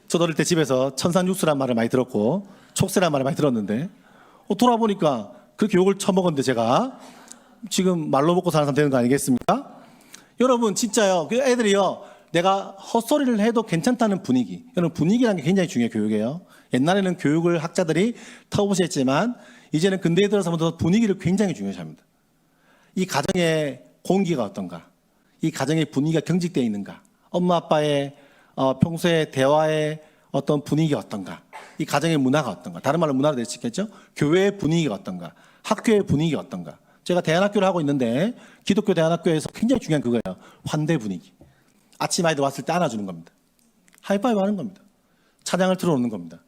Speaker 1: 저도 어릴 때 집에서 천산육수란 말을 많이 들었고 촉새란 말을 많이 들었는데 돌아보니까 그렇게 욕을 처먹었는데 제가 지금 말로 먹고 사는 사람 되는 거 아니겠습니까? 여러분 진짜요. 그 애들이요. 내가 헛소리를 해도 괜찮다는 분위기. 여러분 분위기라는 게 굉장히 중요해요. 교육에요. 옛날에는 교육을 학자들이 터부시했지만 이제는 근대에 들어서부터 분위기를 굉장히 중요시합니다. 이 가정의 공기가 어떤가? 이 가정의 분위기가 경직되어 있는가? 엄마 아빠의 평소에 대화의 어떤 분위기가 어떤가? 이 가정의 문화가 어떤가? 다른 말로 문화로 될 수 있겠죠? 교회의 분위기가 어떤가? 학교의 분위기가 어떤가? 제가 대안학교를 하고 있는데 기독교 대안학교에서 굉장히 중요한 그거예요. 환대 분위기. 아침 아이들 왔을 때 안아주는 겁니다. 하이파이브 하는 겁니다. 찬양을 틀어놓는 겁니다.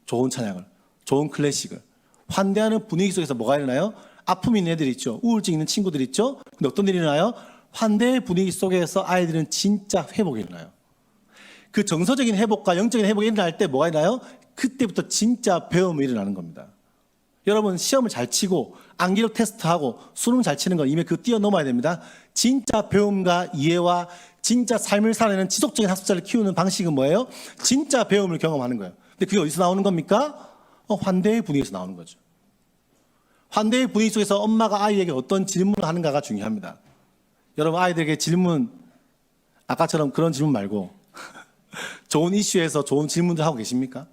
Speaker 1: 좋은 찬양을, 좋은 클래식을. 환대하는 분위기 속에서 뭐가 일어나요? 아픔이 있는 애들이 있죠. 우울증 있는 친구들이 있죠. 근데 어떤 일이 일어나요? 환대의 분위기 속에서 아이들은 진짜 회복이 일어나요. 그 정서적인 회복과 영적인 회복이 일어날 때 뭐가 일어나요? 그때부터 진짜 배움이 일어나는 겁니다. 여러분 시험을 잘 치고 암기력 테스트하고 수능 잘 치는 거 이미 그 뛰어넘어야 됩니다. 진짜 배움과 이해와 진짜 삶을 살아내는 지속적인 학습자를 키우는 방식은 뭐예요? 진짜 배움을 경험하는 거예요. 근데 그게 어디서 나오는 겁니까? 환대의 분위기에서 나오는 거죠. 환대의 분위기 속에서 엄마가 아이에게 어떤 질문을 하는가가 중요합니다. 여러분 아이들에게 질문, 아까처럼 그런 질문 말고 좋은 이슈에서 좋은 질문들 하고 계십니까?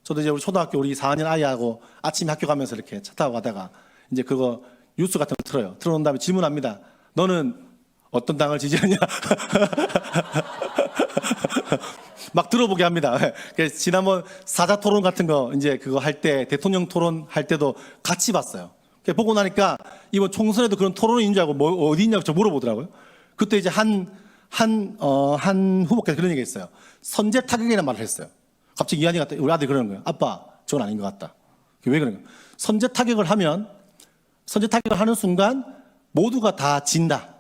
Speaker 1: 저도 이제 우리 초등학교 우리 4학년 아이하고 아침에 학교 가면서 이렇게 차 타고 가다가 이제 그거 뉴스 같은 거 틀어요. 틀어놓은 다음에 질문합니다. 너는 어떤 당을 지지하냐? 막 들어보게 합니다. 그래서 지난번 사자 토론 같은 거 이제 그거 할 때 대통령 토론 할 때도 같이 봤어요. 보고 나니까 이번 총선에도 그런 토론이 있는 줄 알고 뭐 어디 있냐고 저 물어보더라고요. 그때 이제 한 후보께서 그런 얘기 했어요. 선제 타격이라는 말을 했어요. 갑자기 이한이 갔다 우리 아들이 그러는 거예요. 아빠, 저건 아닌 것 같다. 왜 그런 거예요? 선제 타격을 하면 선제 타격을 하는 순간 모두가 다 진다.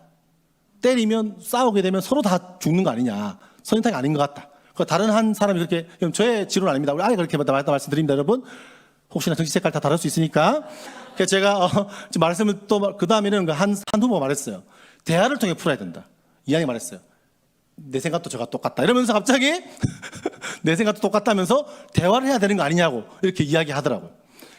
Speaker 1: 때리면 싸우게 되면 서로 다 죽는 거 아니냐. 선제 타격 아닌 것 같다. 다른 한 사람이 그렇게, 저의 지론은 아닙니다. 우리 아이가 그렇게 말씀드립니다, 여러분. 혹시나 정치 색깔 다 다를 수 있으니까. 그래서 제가 지금 말씀을 또 그 다음에는 한 후보가 말했어요. 대화를 통해 풀어야 된다. 이한이 말했어요. 내 생각도 저가 똑같다. 이러면서 갑자기 내 생각도 똑같다면서 대화를 해야 되는 거 아니냐고 이렇게 이야기하더라고요.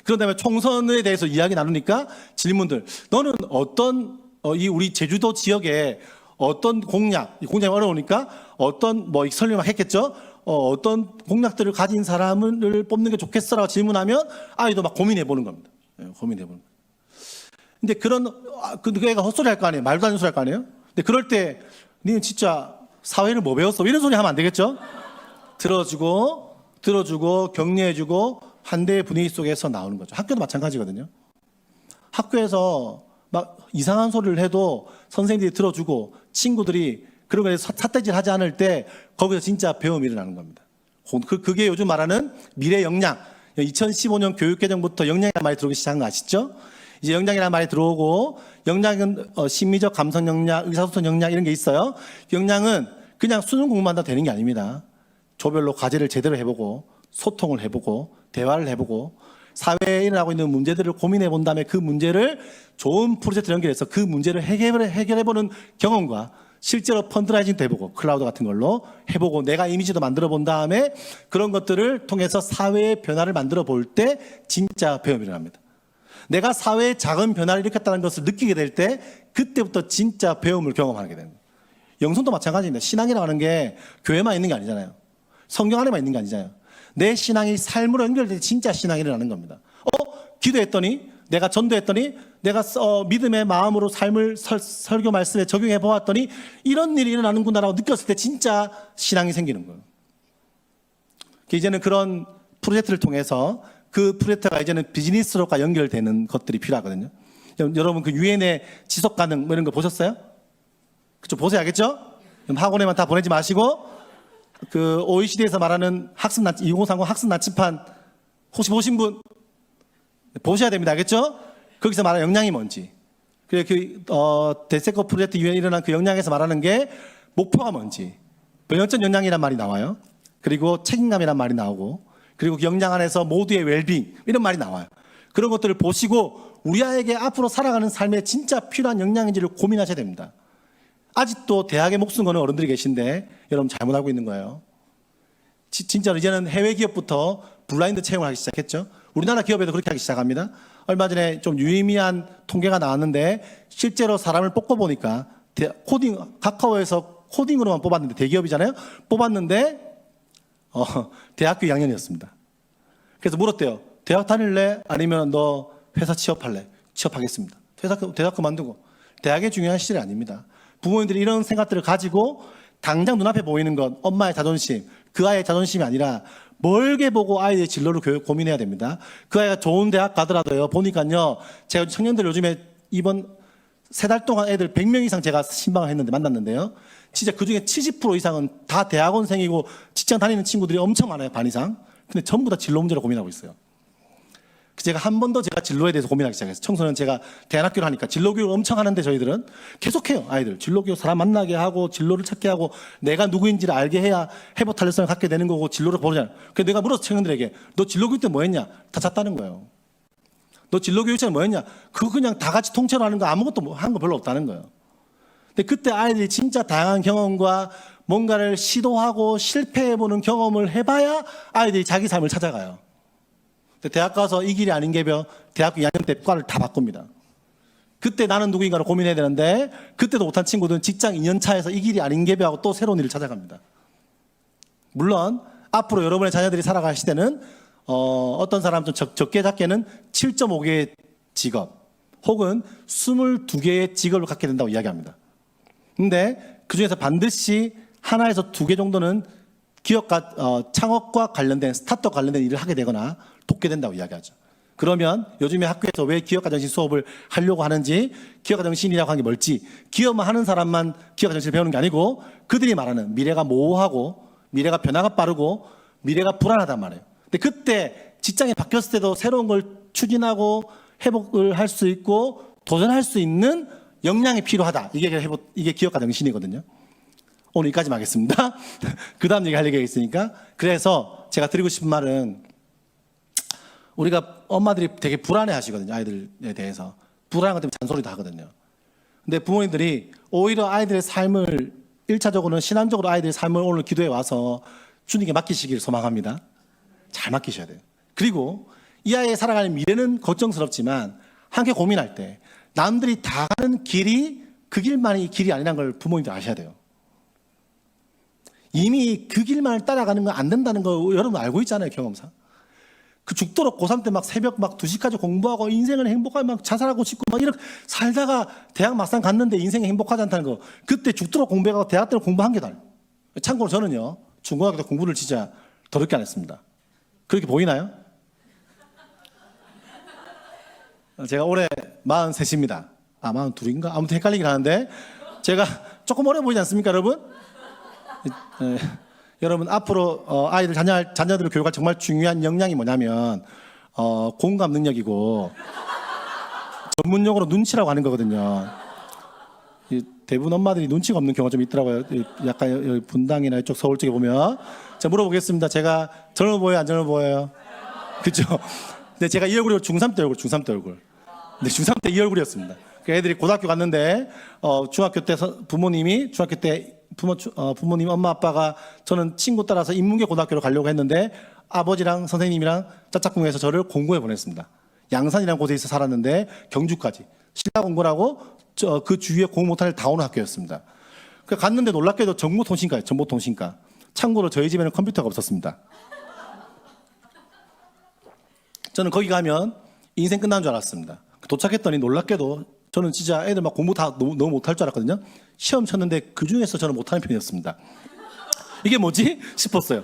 Speaker 1: 그런 다음에 총선에 대해서 이야기 나누니까 질문들. 너는 어떤 이 우리 제주도 지역에 어떤 공약, 이 공약이 어려우니까 어떤 뭐 설명을 했겠죠. 어떤 공약들을 가진 사람을 뽑는 게 좋겠어라고 질문하면 아이도 막 고민해 보는 겁니다. 고민해 보는. 근데 그 애가 헛소리 할 거 아니에요. 말도 안 되는 소리 할 거 아니에요. 근데 그럴 때 니는 진짜 사회를 뭐 배웠어? 이런 소리 하면 안 되겠죠? 들어주고 격려해주고 환대의 분위기 속에서 나오는 거죠. 학교도 마찬가지거든요. 학교에서 막 이상한 소리를 해도 선생님들이 들어주고 친구들이 그런 거에 삿대질 하지 않을 때 거기서 진짜 배움이 일어나는 겁니다. 그게 요즘 말하는 미래 역량. 2015년 교육개정부터 역량이라는 말이 들어오기 시작한 거 아시죠? 이제 역량이라는 말이 들어오고 역량은 심리적 감성 역량, 의사소통 역량 이런 게 있어요. 역량은 그냥 수능 공부만 다 되는 게 아닙니다. 조별로 과제를 제대로 해보고 소통을 해보고 대화를 해보고 사회에 일어나고 있는 문제들을 고민해 본 다음에 그 문제를 좋은 프로젝트를 연결해서 그 문제를 해결해보는 경험과 실제로 펀드라이징도 해보고 클라우드 같은 걸로 해보고 내가 이미지도 만들어 본 다음에 그런 것들을 통해서 사회의 변화를 만들어 볼 때 진짜 배움이 일어납니다. 내가 사회의 작은 변화를 일으켰다는 것을 느끼게 될 때 그때부터 진짜 배움을 경험하게 됩니다. 영성도 마찬가지입니다. 신앙이라고 하는 게 교회만 있는 게 아니잖아요. 성경 안에만 있는 게 아니잖아요. 내 신앙이 삶으로 연결될 때 진짜 신앙이 일어나는 겁니다. 기도했더니 내가 전도했더니 내가 믿음의 마음으로 삶을 설교 말씀에 적용해 보았더니 이런 일이 일어나는구나라고 느꼈을 때 진짜 신앙이 생기는 거예요. 이제는 그런 프로젝트를 통해서 그 프로젝트가 이제는 비즈니스로가 연결되는 것들이 필요하거든요. 여러분 그 유엔의 지속 가능 뭐 이런 거 보셨어요? 그쪽 보세요, 알겠죠? 학원에만 다 보내지 마시고 그 OECD에서 말하는 학습 2030 학습 나침판 혹시 보신 분? 보셔야 됩니다. 알겠죠? 거기서 말하는 역량이 뭔지. 데세코 프로젝트 이후에 일어난 그 역량에서 말하는 게 목표가 뭔지. 변형적 역량이란 말이 나와요. 그리고 책임감이란 말이 나오고, 그리고 그 역량 안에서 모두의 웰빙 이런 말이 나와요. 그런 것들을 보시고 우리 아이에게 앞으로 살아가는 삶에 진짜 필요한 역량인지를 고민하셔야 됩니다. 아직도 대학에 목숨 거는 어른들이 계신데 여러분 잘못 알고 있는 거예요. 진짜로 이제는 해외 기업부터 블라인드 채용을 하기 시작했죠. 우리나라 기업에도 그렇게 하기 시작합니다. 얼마 전에 좀 유의미한 통계가 나왔는데 실제로 사람을 뽑고보니까 카카오에서 코딩으로만 뽑았는데, 대기업이잖아요. 뽑았는데 대학교 2학년이었습니다. 그래서 물었대요. 대학 다닐래? 아니면 너 회사 취업할래? 취업하겠습니다. 대학 그만두고. 대학의 중요한 시절이 아닙니다. 부모님들이 이런 생각들을 가지고 당장 눈앞에 보이는 건 엄마의 자존심, 그 아이의 자존심이 아니라 멀게 보고 아이의 진로를 고민해야 됩니다. 그 아이가 좋은 대학 가더라도요, 보니까요, 제가 청년들 요즘에 이번 3달 동안 애들 100명 이상 제가 신방을 했는데 만났는데요, 진짜 그 중에 70% 이상은 다 대학원생이고 직장 다니는 친구들이 엄청 많아요, 반 이상. 근데 전부 다 진로 문제로 고민하고 있어요. 제가 한 번 더 제가 진로에 대해서 고민하기 시작했어요. 청소년 제가 대안학교를 하니까 진로 교육을 엄청 하는데 저희들은 계속해요. 아이들 진로 교육 사람 만나게 하고 진로를 찾게 하고 내가 누구인지를 알게 해야 해보 탄력성을 갖게 되는 거고 진로를 모르잖아요. 그래서 내가 물어서 청년들에게 너 진로 교육 때 뭐 했냐? 다 잤다는 거예요. 너 진로 교육 때는 뭐 했냐? 그거 그냥 다 같이 통째로 하는 거 아무것도 한 거 별로 없다는 거예요. 근데 그때 아이들이 진짜 다양한 경험과 뭔가를 시도하고 실패해보는 경험을 해봐야 아이들이 자기 삶을 찾아가요. 대학 가서 이 길이 아닌 개별 대학교 2학년 때 과를 다 바꿉니다. 그때 나는 누구인가를 고민해야 되는데 그때도 못한 친구들은 직장 2년 차에서 이 길이 아닌 개별하고 또 새로운 일을 찾아갑니다. 물론 앞으로 여러분의 자녀들이 살아갈 시대는 어떤 사람 좀 적게 작게는 7.5개의 직업 혹은 22개의 직업을 갖게 된다고 이야기합니다. 근데 그중에서 반드시 하나에서 2개 정도는 기업과 창업과 관련된 스타트업 관련된 일을 하게 되거나 돕게 된다고 이야기하죠. 그러면 요즘에 학교에서 왜 기업가정신 수업을 하려고 하는지, 기업가정신이라고 하는 게 뭘지, 기업만 하는 사람만 기업가정신을 배우는 게 아니고 그들이 말하는 미래가 모호하고 미래가 변화가 빠르고 미래가 불안하단 말이에요. 근데 그때 직장에 바뀌었을 때도 새로운 걸 추진하고 회복을 할 수 있고 도전할 수 있는 역량이 필요하다. 이게 기업가정신이거든요. 오늘 여기까지만 하겠습니다. 그 다음 얘기 할 얘기가 있으니까. 그래서 제가 드리고 싶은 말은, 우리가 엄마들이 되게 불안해 하시거든요. 아이들에 대해서. 불안한 것 때문에 잔소리도 하거든요. 근데 부모님들이 오히려 아이들의 삶을 1차적으로는 신앙적으로 아이들의 삶을 오늘 기도해 와서 주님께 맡기시길 소망합니다. 잘 맡기셔야 돼요. 그리고 이 아이의 살아가는 미래는 걱정스럽지만 함께 고민할 때 남들이 다 가는 길이 그 길만이 길이 아니라는 걸 부모님들 아셔야 돼요. 이미 그 길만을 따라가는 건 안 된다는 거 여러분 알고 있잖아요, 경험상. 그 죽도록 고3 때 막 새벽 막 2시까지 공부하고 인생을 행복하게 막 자살하고 싶고 막 이렇게 살다가 대학 막상 갔는데 인생이 행복하지 않다는 거. 그때 죽도록 공부하고 대학 때는 공부 한 개도 아니에요. 참고로 저는요, 중고등학교 때 공부를 진짜 더럽게 안 했습니다. 그렇게 보이나요? 제가 올해 43입니다. 42인가? 아무튼 헷갈리긴 하는데 제가 조금 어려 보이지 않습니까, 여러분? 여러분 앞으로 아이들 자녀들을 교육할 정말 중요한 역량이 뭐냐면 공감 능력이고 전문용어로 눈치라고 하는 거거든요. 대부분 엄마들이 눈치가 없는 경우가 좀 있더라고요. 약간 분당이나 이쪽 서울 쪽에 보면. 제가 물어보겠습니다. 제가 젊어 보여요, 안 젊어 보여요? 그죠? 근데 제가 이 얼굴이 중3 때 얼굴. 근데 중3 때 이 얼굴이었습니다. 그 애들이 고등학교 갔는데 중학교 때 부모님이 중학교 때 부모님 엄마 아빠가 저는 친구 따라서 인문계 고등학교로 가려고 했는데 아버지랑 선생님이랑 짝짝꿍해서 저를 공고에 보냈습니다. 양산이라는 곳에 살았는데 경주까지 신라 공고라고 그 주위에 공부 못할 다 오는 학교였습니다. 그 갔는데 놀랍게도 정보통신과예요. 정보통신과. 참고로 저희 집에는 컴퓨터가 없었습니다. 저는 거기 가면 인생 끝난 줄 알았습니다. 도착했더니 놀랍게도 저는 진짜 애들 막 공부 다 너무 못할 줄 알았거든요. 시험 쳤는데 그 중에서 저는 못하는 편이었습니다. 이게 뭐지? 싶었어요.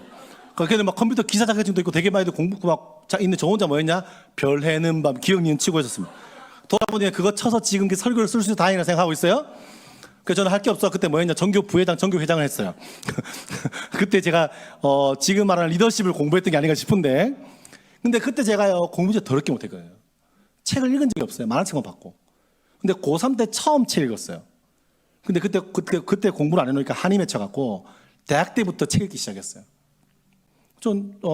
Speaker 1: 걔는 막 컴퓨터 기사 자격증도 있고 되게 많이 공부 막 있는데 저 혼자 뭐였냐? 별 해는 밤 기억 니은 치고 있었습니다. 돌아보니 그거 쳐서 지금 설교를 쓸 수 있어 다행이라 생각하고 있어요. 그래서 저는 할 게 없어. 그때 뭐였냐? 전교 부회장, 전교 회장을 했어요. 그때 제가 지금 말하는 리더십을 공부했던 게 아닌가 싶은데, 근데 그때 제가요 공부 진짜 더럽게 못했거든요. 책을 읽은 적이 없어요. 만화책만 봤고. 근데 고3 때 처음 책 읽었어요. 근데 그때 공부를 안 해놓으니까 한이 맺혀갖고 대학 때부터 책 읽기 시작했어요.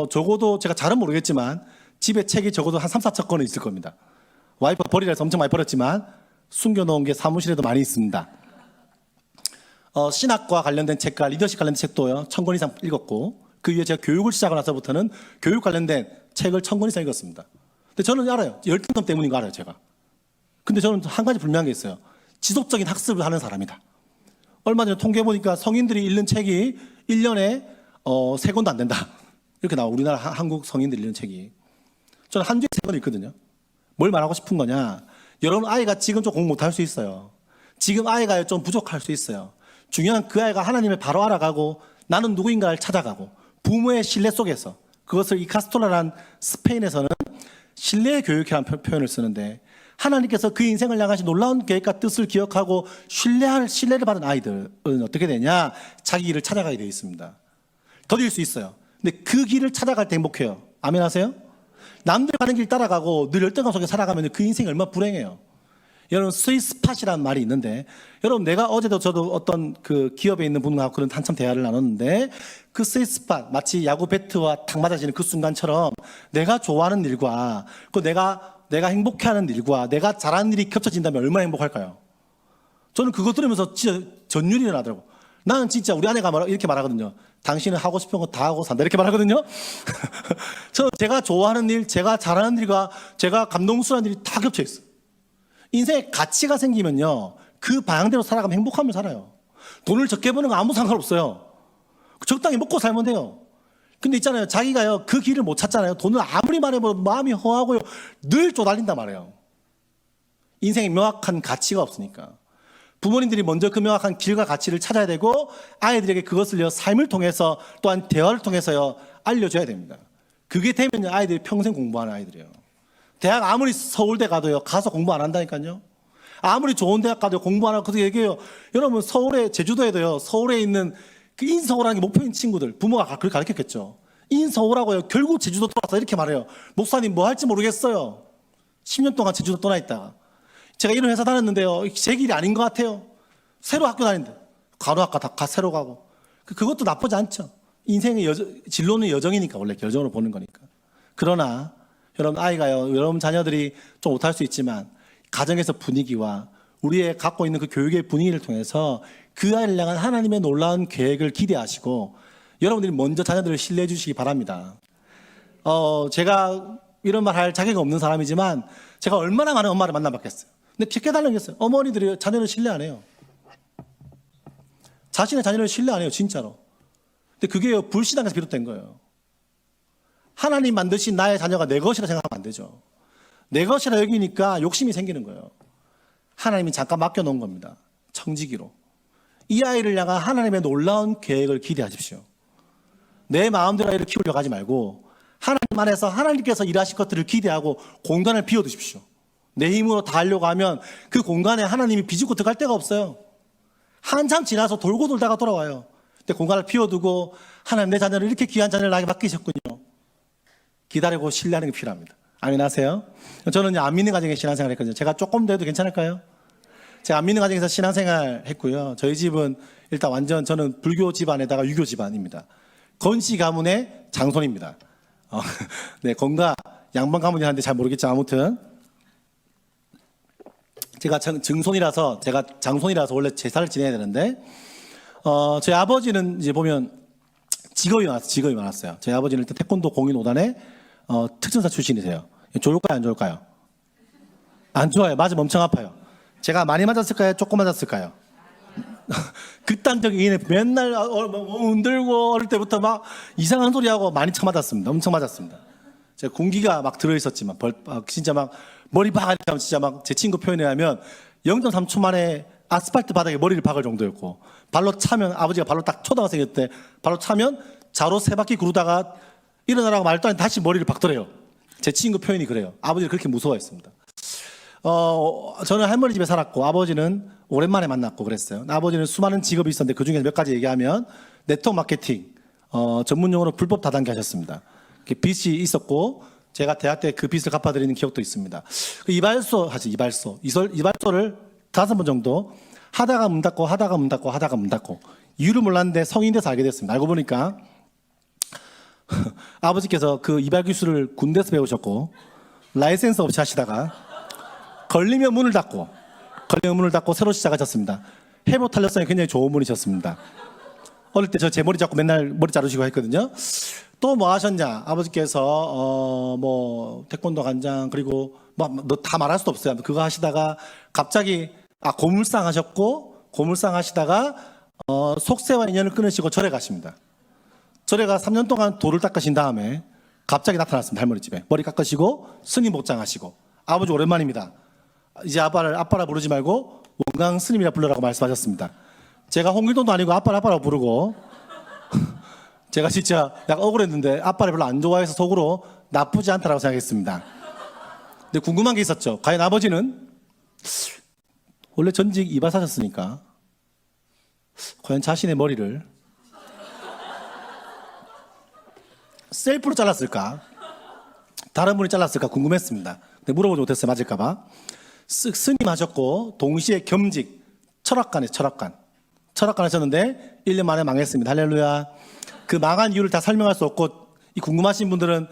Speaker 1: 적어도 제가 잘은 모르겠지만 집에 책이 적어도 한 3, 4천 권은 있을 겁니다. 와이프 버리라 해서 엄청 많이 버렸지만 숨겨놓은 게 사무실에도 많이 있습니다. 신학과 관련된 책과 리더십 관련된 책도요, 1000권 이상 읽었고, 그 이후에 제가 교육을 시작하고 나서부터는 교육 관련된 책을 1000권 이상 읽었습니다. 근데 저는 알아요. 열등감 때문인 거 알아요, 제가. 근데 저는 한 가지 분명한 게 있어요. 지속적인 학습을 하는 사람이다. 얼마 전에 통계해보니까 성인들이 읽는 책이 1년에 3권도 안 된다. 이렇게 나와. 우리나라 한국 성인들이 읽는 책이. 저는 한 주에 3권 읽거든요. 뭘 말하고 싶은 거냐. 여러분 아이가 지금 좀 공부 못할 수 있어요. 지금 아이가 좀 부족할 수 있어요. 중요한 그 아이가 하나님을 바로 알아가고 나는 누구인가를 찾아가고 부모의 신뢰 속에서, 그것을 이 카스토라란 스페인에서는 신뢰의 교육이라는 표현을 쓰는데, 하나님께서 그 인생을 향하신 놀라운 계획과 뜻을 기억하고 신뢰를 받은 아이들은 어떻게 되냐? 자기 길을 찾아가게 되어 있습니다. 더딜 수 있어요. 근데 그 길을 찾아갈 때 행복해요. 아멘 하세요? 남들 가는 길 따라가고 늘 열등감 속에 살아가면 그 인생이 얼마나 불행해요. 여러분 스위스팟이라는 말이 있는데, 여러분 내가 어제도 저도 어떤 그 기업에 있는 분하고 그런 한참 대화를 나눴는데, 그 스위스팟 마치 야구 배트와 탁 맞아지는 그 순간처럼 내가 좋아하는 일과 그 내가 행복해하는 일과 내가 잘하는 일이 겹쳐진다면 얼마나 행복할까요? 저는 그거 들으면서 진짜 전율이 일어나더라고. 나는 진짜 우리 아내가 이렇게 말하거든요. 당신은 하고 싶은 거 다 하고 산다, 이렇게 말하거든요. 저는 제가 좋아하는 일, 제가 잘하는 일과 제가 감동스러운 일이 다 겹쳐 있어요. 인생에 가치가 생기면요, 그 방향대로 살아가면 행복하면 살아요. 돈을 적게 버는 거 아무 상관없어요. 적당히 먹고 살면 돼요. 근데 있잖아요, 자기가요 그 길을 못 찾잖아요. 돈을 아무리 말해도 마음이 허하고요, 늘 쪼달린단 말이에요. 인생에 명확한 가치가 없으니까. 부모님들이 먼저 그 명확한 길과 가치를 찾아야 되고, 아이들에게 그것을요 삶을 통해서 또한 대화를 통해서요 알려줘야 됩니다. 그게 되면 아이들이 평생 공부하는 아이들이에요. 대학 아무리 서울대 가도요 가서 공부 안 한다니까요. 아무리 좋은 대학 가도 공부 안 하고. 그렇게 얘기해요. 여러분 서울에, 제주도에도요, 서울에 있는 그 인서울하는 게 목표인 친구들, 부모가 그렇게 가르쳤겠죠. 인서울하고요 결국 제주도 떠나서 이렇게 말해요. 목사님 뭐 할지 모르겠어요. 10년 동안 제주도 떠나 있다가 제가 이런 회사 다녔는데요, 제 길이 아닌 것 같아요. 새로 학교 다니는데 간호학과 다 새로 가고. 그것도 나쁘지 않죠. 인생의 진로는 여정이니까, 원래 여정으로 보는 거니까. 그러나 여러분 아이가요, 여러분 자녀들이 좀 못할 수 있지만 가정에서 분위기와 우리의 갖고 있는 그 교육의 분위기를 통해서 그 아이를 향한 하나님의 놀라운 계획을 기대하시고, 여러분들이 먼저 자녀들을 신뢰해 주시기 바랍니다. 제가 이런 말 할 자격이 없는 사람이지만 제가 얼마나 많은 엄마를 만나봤겠어요. 근데 깨달은 게 있어요. 어머니들이 자녀를 신뢰 안 해요. 자신의 자녀를 신뢰 안 해요, 진짜로. 근데 그게 불신앙에서 비롯된 거예요. 하나님 만드신 나의 자녀가 내 것이라 생각하면 안 되죠. 내 것이라 여기니까 욕심이 생기는 거예요. 하나님이 잠깐 맡겨놓은 겁니다. 청지기로. 이 아이를 향한 하나님의 놀라운 계획을 기대하십시오. 내 마음대로 아이를 키우려고 하지 말고 하나님 안에서 하나님께서 일하실 것들을 기대하고 공간을 비워두십시오. 내 힘으로 다 하려고 하면 그 공간에 하나님이 비집고 들어갈 데가 없어요. 한참 지나서 돌고 돌다가 돌아와요. 근데 공간을 비워두고, 하나님 내 자녀를 이렇게 귀한 자녀를 나에게 맡기셨군요. 기다리고 신뢰하는 게 필요합니다. 아멘 하세요? 저는 안 믿는 가정에 신앙생활 했거든요. 제가 조금 더 해도 괜찮을까요? 제가 안 믿는 가정에서 신앙생활 했고요. 저희 집은 일단 완전, 저는 불교 집안에다가 유교 집안입니다. 건씨 가문의 장손입니다. 네, 건가 양반 가문이 하는데 잘 모르겠죠. 아무튼 제가 증손이라서, 제가 장손이라서 원래 제사를 지내야 되는데, 저희 아버지는 이제 보면 직업이 많았어요. 저희 아버지는 일단 태권도 공인 5단에 특전사 출신이세요. 좋을까요, 안 좋을까요? 안 좋아요. 맞으면 엄청 아파요. 제가 많이 맞았을까요, 조금 맞았을까요? 극단적인, 맨날 흔들고 어릴 때부터 막 이상한 소리 하고 많이 쳐맞았습니다. 엄청 맞았습니다. 제가 공기가 막 들어있었지만 진짜 막 머리 박을 때 진짜 막, 제 친구 표현에 하면 0.3초 만에 아스팔트 바닥에 머리를 박을 정도였고, 발로 차면, 아버지가 발로 딱 초등학생일 때 발로 차면 자로 3바퀴 구르다가 일어나라고 말도 안 해 다시 머리를 박더래요. 제 친구 표현이 그래요. 아버지를 그렇게 무서워했습니다. 저는 할머니 집에 살았고 아버지는 오랜만에 만났고 그랬어요. 아버지는 수많은 직업이 있었는데 그 중에서 몇 가지 얘기하면 네트워크 마케팅, 전문용어로 불법 다단계 하셨습니다. 빚이 있었고 제가 대학 때 그 빚을 갚아드리는 기억도 있습니다. 그 이발소를 5번 정도 하다가 문 닫고 하다가 문 닫고 하다가 문 닫고 이유를 몰랐는데 성인 돼서 알게 됐습니다. 알고 보니까 아버지께서 그 이발 기술을 군대에서 배우셨고 라이센스 없이 하시다가 걸리면 문을 닫고 새로 시작하셨습니다. 해부 탄력성이 굉장히 좋은 분이셨습니다. 어릴 때 저 제 머리 잡고 맨날 머리 자르시고 했거든요. 또 뭐 하셨냐? 아버지께서 뭐 태권도 관장 그리고 뭐 다 말할 수도 없어요. 그거 하시다가 갑자기 고물상 하시다가 속세와 인연을 끊으시고 절에 가십니다. 절에 가 3년 동안 돌을 닦으신 다음에 갑자기 나타났습니다. 할머니 집에 머리 깎으시고 스님 복장하시고 아버지 오랜만입니다. 이제 아빠라 부르지 말고 원강 스님이라 불러라고 말씀하셨습니다. 제가 홍길동도 아니고 아빠라고 부르고 제가 진짜 약간 억울했는데 아빠를 별로 안 좋아해서 속으로 나쁘지 않다라고 생각했습니다. 근데 궁금한 게 있었죠. 과연 아버지는 원래 전직 이발사셨으니까 과연 자신의 머리를 셀프로 잘랐을까? 다른 분이 잘랐을까 궁금했습니다. 근데 물어보지 못했어요. 맞을까봐. 스님 하셨고 동시에 겸직 철학관 하셨는데 1년 만에 망했습니다. 할렐루야. 그 망한 이유를 다 설명할 수 없고 이 궁금하신 분들은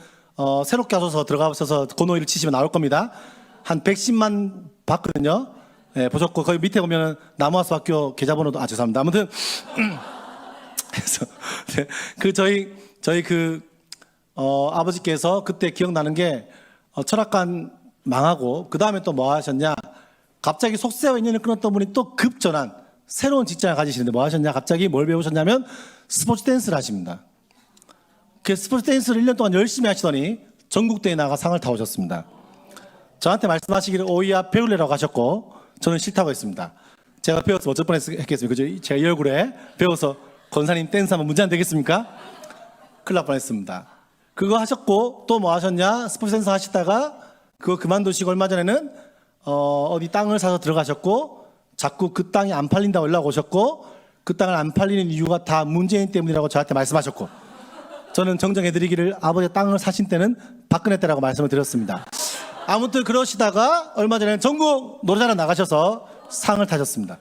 Speaker 1: 새롭게 하셔서 들어가셔서 고노이를 치시면 나올 겁니다. 한 110만 봤거든요. 네, 보셨고 거기 밑에 보면은 남아수 학교 계좌번호도 죄송합니다. 아무튼 그래서 네, 그 저희 아버지께서 그때 기억나는 게 철학관 망하고 그 다음에 또 뭐 하셨냐? 갑자기 속세와 인연을 끊었던 분이 또 급전환 새로운 직장을 가지시는데 뭐 하셨냐? 갑자기 뭘 배우셨냐면 스포츠 댄스를 하십니다. 그 스포츠 댄스를 1년 동안 열심히 하시더니 전국대회에 나가 상을 타오셨습니다. 저한테 말씀하시기를 오이야 배울래라고 하셨고 저는 싫다고 했습니다. 제가 배워서 어쩔 뻔했겠습니까? 그죠? 제가 이 얼굴에 배워서 권사님 댄스하면 문제 안 되겠습니까? 큰일 날 뻔했습니다. 그거 하셨고 또 뭐 하셨냐? 스포츠 댄스 하시다가 그거 그만두시고 얼마 전에는 어디 땅을 사서 들어가셨고 자꾸 그 땅이 안 팔린다고 연락 오셨고 그 땅을 안 팔리는 이유가 다 문재인 때문이라고 저한테 말씀하셨고 저는 정정해드리기를 아버지 땅을 사신 때는 박근혜 때라고 말씀을 드렸습니다. 아무튼 그러시다가 얼마 전에는 전국 노래자랑 나가셔서 상을 타셨습니다.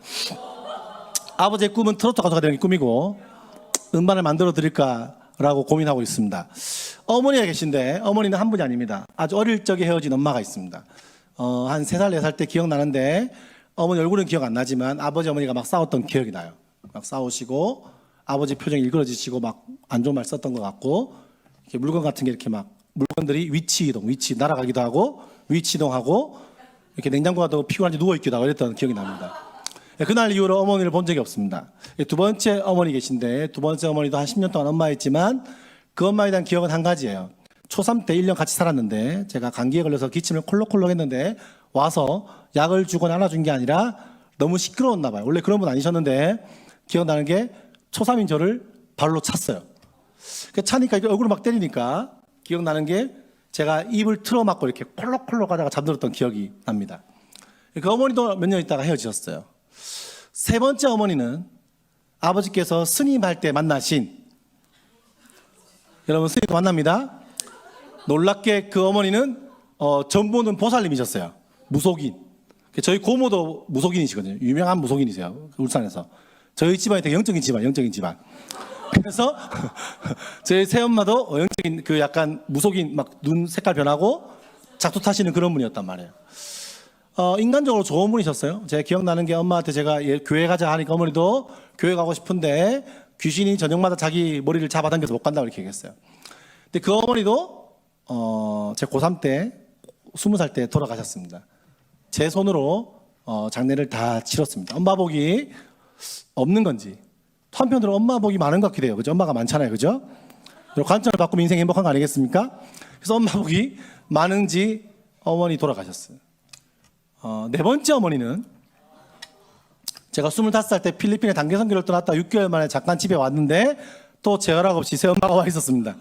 Speaker 1: 아버지의 꿈은 트로트 가수가 되는 게 꿈이고 음반을 만들어 드릴까라고 고민하고 있습니다. 어머니가 계신데 어머니는 한 분이 아닙니다. 아주 어릴 적에 헤어진 엄마가 있습니다. 한 3살, 4살 때 기억나는데 어머니 얼굴은 기억 안 나지만 아버지 어머니가 막 싸웠던 기억이 나요. 막 싸우시고 아버지 표정이 일그러지시고 막 안 좋은 말 썼던 것 같고 이렇게 물건 같은 게 이렇게 막 물건들이 위치 날아가기도 하고 위치 이동하고 이렇게 냉장고가 더 피곤한지 누워있기도 하고 이랬던 기억이 납니다. 그날 이후로 어머니를 본 적이 없습니다. 두 번째 어머니 계신데 두 번째 어머니도 한 10년 동안 엄마였지만 그 엄마에 대한 기억은 한 가지예요. 초3 때 1년 같이 살았는데 제가 감기에 걸려서 기침을 콜록콜록 했는데 와서 약을 주거나 안아준 게 아니라 너무 시끄러웠나 봐요. 원래 그런 분 아니셨는데 기억나는 게 초3인 저를 발로 찼어요. 차니까 얼굴을 막 때리니까 기억나는 게 제가 입을 틀어막고 이렇게 콜록콜록 하다가 잠들었던 기억이 납니다. 그 어머니도 몇 년 있다가 헤어지셨어요. 세 번째 어머니는 아버지께서 스님할 때 만나신 여러분 스님 만납니다. 놀랍게 그 어머니는 전부는 보살님이셨어요. 무속인. 저희 고모도 무속인이시거든요. 유명한 무속인이세요. 울산에서. 저희 집안이 되게 영적인 집안. 그래서 저희 새엄마도 영적인 그 약간 무속인 막 눈 색깔 변하고 작두 타시는 그런 분이었단 말이에요. 인간적으로 좋은 분이셨어요. 제가 기억나는 게 엄마한테 제가 교회 가자 하니까 어머니도 교회 가고 싶은데 귀신이 저녁마다 자기 머리를 잡아당겨서 못 간다고 이렇게 얘기했어요. 근데 그 어머니도 제 고3 때 20살 때 돌아가셨습니다. 제 손으로 장례를 다 치렀습니다. 엄마 복이 없는 건지 한편으로 엄마 복이 많은 것 같기도 해요. 그죠? 엄마가 많잖아요. 그죠? 관점을 바꾸면 인생 행복한 거 아니겠습니까? 그래서 엄마 복이 많은지 어머니 돌아가셨어요. 네 번째 어머니는 제가 25살 때 필리핀에 단기 선교를 떠났다 6개월 만에 잠깐 집에 왔는데 또 제 허락 없이 새엄마가 와 있었습니다.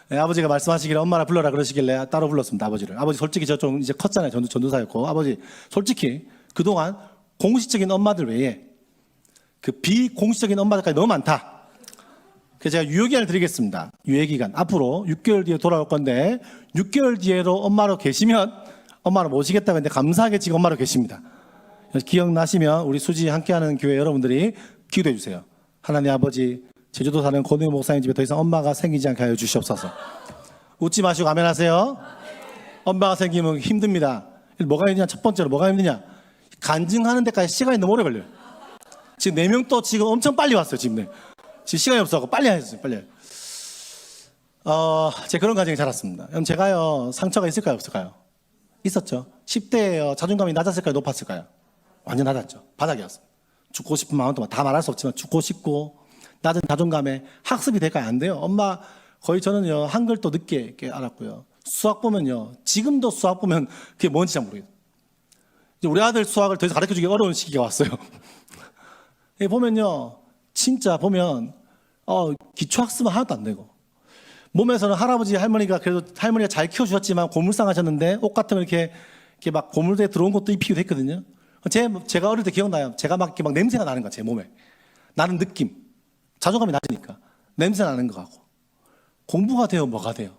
Speaker 1: 네, 아버지가 말씀하시기를 엄마라 불러라 그러시길래 따로 불렀습니다. 아버지를. 아버지 솔직히 저 좀 이제 컸잖아요. 전도사였고 아버지 솔직히 그동안 공식적인 엄마들 외에 그 비공식적인 엄마들까지 너무 많다. 그래서 제가 유효기간을 드리겠습니다. 유예기간. 앞으로 6개월 뒤에 돌아올 건데 6개월 뒤에도 엄마로 계시면 엄마를 모시겠다고 했는데 감사하게 지금 엄마로 계십니다. 기억나시면 우리 수지 함께하는 교회 여러분들이 기도해 주세요. 하나님 아버지, 제주도 사는 권우희 목사님 집에 더 이상 엄마가 생기지 않게 하여 주시옵소서. 웃지 마시고 아멘 하세요. 엄마가 생기면 힘듭니다. 뭐가 힘드냐? 첫 번째로 뭐가 힘드냐? 간증하는 데까지 시간이 너무 오래 걸려요. 지금 4명 또 지금 엄청 빨리 왔어요. 지금 시간이 없어서 빨리 하셨어요. 빨리. 제가 그런 가정에 자랐습니다. 그럼 제가요, 상처가 있을까요? 없을까요? 있었죠. 10대에요. 자존감이 낮았을까요? 높았을까요? 완전 낮았죠. 바닥이었어요. 죽고 싶은 마음도 다 말할 수 없지만 죽고 싶고 낮은 자존감에 학습이 될까요? 안 돼요. 엄마 거의 저는요, 한글도 늦게 이렇게 알았고요. 수학 보면요, 지금도 수학 보면 그게 뭔지 잘 모르겠어요. 이제 우리 아들 수학을 더 이상 가르쳐주기 어려운 시기가 왔어요. 보면요, 진짜 보면 기초학습은 하나도 안 되고 몸에서는 할아버지 할머니가 그래도 할머니가 잘 키워주셨지만 고물상 하셨는데 옷 같은 거 이렇게 막 고물대에 들어온 것도 입히기도 했거든요. 제가 어릴 때 기억나요. 제가 막 이렇게 막 냄새가 나는 거야, 제 몸에. 나는 느낌. 자존감이 낮으니까 냄새 나는 거 같고. 공부가 돼요, 뭐가 돼요?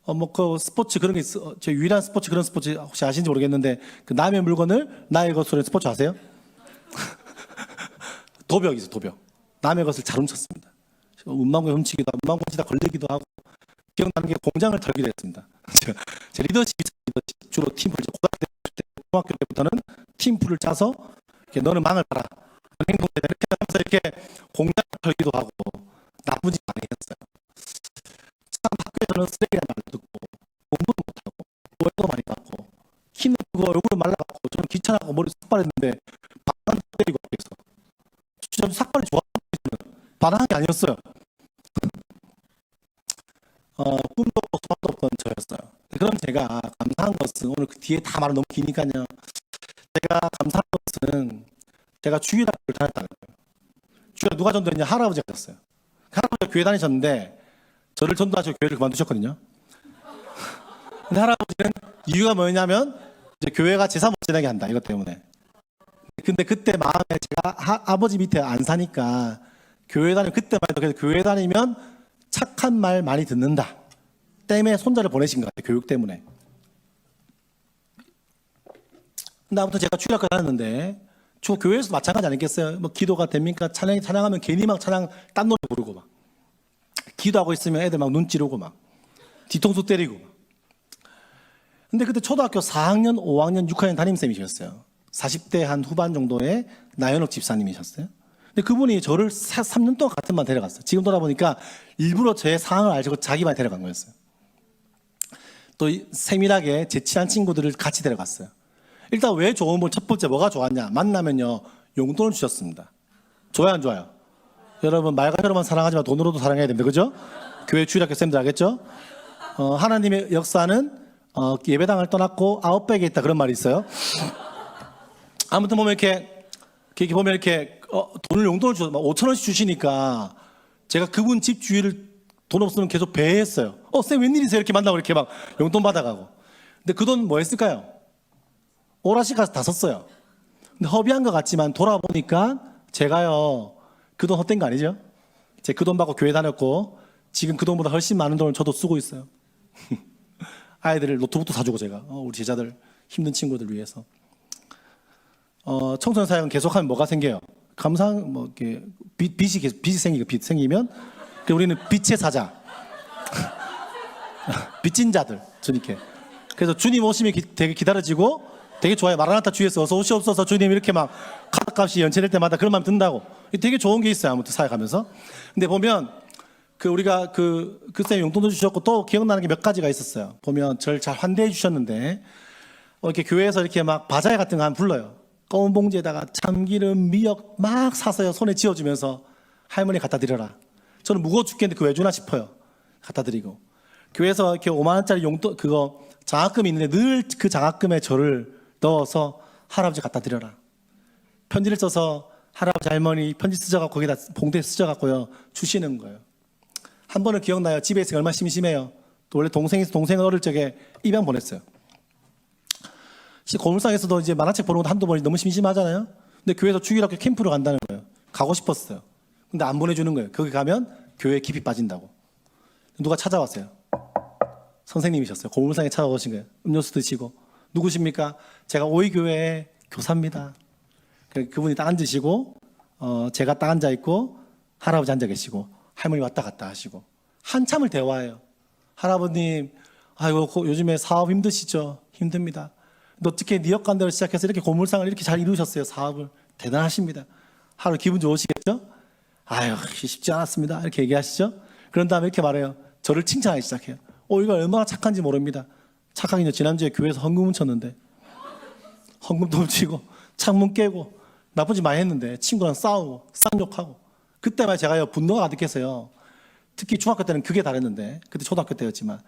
Speaker 1: 그 스포츠 그런 게 있어. 제 유일한 스포츠 그런 스포츠 혹시 아시는지 모르겠는데 그 남의 물건을 나의 것으로 하는 스포츠 아세요? 도벽이죠, 도벽. 남의 것을 잘 훔쳤습니다. 운망고 훔치기도 하고, 운망고 훔치다 걸리기도 하고, 기억나는 게 공장을 털기도 했습니다. 제 리더십이 주로 팀플, 고등학교 때, 중학교 때부터는 팀플을 짜서, 이렇게 너는 망을 봐라. 행동대 이렇게 하면서 이렇게 공장을 털기도 하고, 나쁜 짓 많이 했어요. 참 학교에서는 쓰레기란 말도 듣고, 공부도 못하고, 오해도 많이 받고, 키는 크고 얼굴은 말라갖고, 저는 귀찮아하고 머리 삭발했는데, 반만 때리고 앞에서. 진짜 삭발이 좋았어요. 반항한 게 아니었어요. 꿈도 없고 소망도 없던 저였어요. 그럼 제가 감사한 것은 오늘 그 뒤에 다 말은 너무 기니까요. 제가 감사한 것은 제가 주일학교를 다녔다는 거예요. 주일학교 누가 전도했냐? 할아버지가 셨어요. 할아버지가 교회 다니셨는데 저를 전도하시고 교회를 그만두셨거든요. 근데 할아버지는 이유가 뭐냐면 이제 교회가 제사 못 지내게 한다 이것 때문에. 근데 그때 마음에 제가 아버지 밑에 안 사니까 교회 다니면 그때만 해도 그래서 교회 다니면 착한 말 많이 듣는다 때문에 손자를 보내신 것 같아요. 교육 때문에. 근데 아무튼 제가 주일학교 다녔는데 교회에서 마찬가지 아니겠어요? 뭐 기도가 됩니까? 찬양하면 괜히 막 찬양 딴 노래 부르고 막 기도하고 있으면 애들 막 눈 찌르고 막 뒤통수 때리고 막. 근데 그때 초등학교 4학년, 5학년, 6학년 담임쌤이셨어요. 40대 한 후반 정도의 나연옥 집사님이셨어요. 근데 그분이 저를 3년 동안 같은 반 데려갔어요. 지금 돌아보니까 일부러 제 상황을 알고 자기 반 데려간 거였어요. 또 세밀하게 제 친한 친구들을 같이 데려갔어요. 일단 왜 좋은 분, 첫 번째 뭐가 좋았냐? 만나면요, 용돈을 주셨습니다. 좋아요, 안 좋아요? 여러분, 말 그대로만 사랑하지만 돈으로도 사랑해야 됩니다. 그죠? 교회 주일학교 쌤들 알겠죠? 하나님의 역사는 예배당을 떠났고 아웃백에 있다 그런 말이 있어요. 아무튼 보면 이렇게 보면 이렇게 돈을 용돈을 주셔서 5,000원씩 주시니까 제가 그분 집 주위를 돈 없으면 계속 배회했어요. 쌤 웬일이세요? 이렇게 만나고 이렇게 막 용돈 받아가고. 근데 그 돈 뭐 했을까요? 오라시 가서 다 썼어요. 근데 허비한 것 같지만 돌아보니까 제가요 그 돈 헛된 거 아니죠? 제가 그 돈 받고 교회 다녔고 지금 그 돈보다 훨씬 많은 돈을 저도 쓰고 있어요. 아이들을 노트북도 사주고 제가 우리 제자들 힘든 친구들 위해서. 청소년 사역은 계속하면 뭐가 생겨요? 뭐 이렇게 빚이 생기면 우리는 빛의 사자, 빚진 자들 주님께. 그래서 주님 오심이 되게 기다려지고 되게 좋아요. 마라나타 주에서 어서 오시옵소서 주님 이렇게 막 카드값이 연체될 때마다 그런 마음 든다고. 되게 좋은 게 있어요. 아무튼 사역하면서. 근데 보면 우리가 그 쌤이 용돈도 주셨고 또 기억나는 게 몇 가지가 있었어요. 보면 저를 잘 환대해 주셨는데 이렇게 교회에서 이렇게 막 바자회 같은 거 한 불러요. 검은 봉지에다가 참기름, 미역 막 사서요. 손에 쥐어주면서 할머니 갖다 드려라. 저는 무거워 죽겠는데 그 왜 주나 싶어요. 갖다 드리고. 교회에서 이렇게 5만 원짜리 용돈 그거 장학금이 있는데 늘 그 장학금에 저를 넣어서 할아버지 갖다 드려라. 편지를 써서 할아버지 할머니 편지 쓰져갖고 거기다 봉투에 쓰져갖고요 주시는 거예요. 한 번은 기억나요. 집에 있으니까 얼마나 심심해요. 또 원래 동생은 어릴 적에 입양 보냈어요. 고물상에서도 이제 만화책 보는 것도 한두 번이 너무 심심하잖아요. 근데 교회에서 주일학교 캠프로 간다는 거예요. 가고 싶었어요. 근데 안 보내주는 거예요. 거기 가면 교회에 깊이 빠진다고. 누가 찾아왔어요. 선생님이셨어요. 고물상에 찾아오신 거예요. 음료수 드시고. 누구십니까? 제가 오이교회의 교사입니다. 그분이 딱 앉으시고 제가 딱 앉아있고 할아버지 앉아 계시고 할머니 왔다 갔다 하시고 한참을 대화해요. 할아버님, 아이고 요즘에 사업 힘드시죠? 힘듭니다. 근데 어떻게 니역간대로 시작해서 이렇게 고물상을 이렇게 잘 이루셨어요. 사업을. 대단하십니다. 하루 기분 좋으시겠죠? 아유 쉽지 않았습니다. 이렇게 얘기하시죠? 그런 다음에 이렇게 말해요. 저를 칭찬하기 시작해요. 이거 얼마나 착한지 모릅니다. 착하긴요. 지난주에 교회에서 헌금 훔쳤는데 헌금도 훔치고 창문 깨고 나쁜 짓 많이 했는데 친구랑 싸우고 쌍욕하고 그때만 제가요 분노가 가득해서요. 특히 중학교 때는 그게 다랬는데 그때 초등학교 때였지만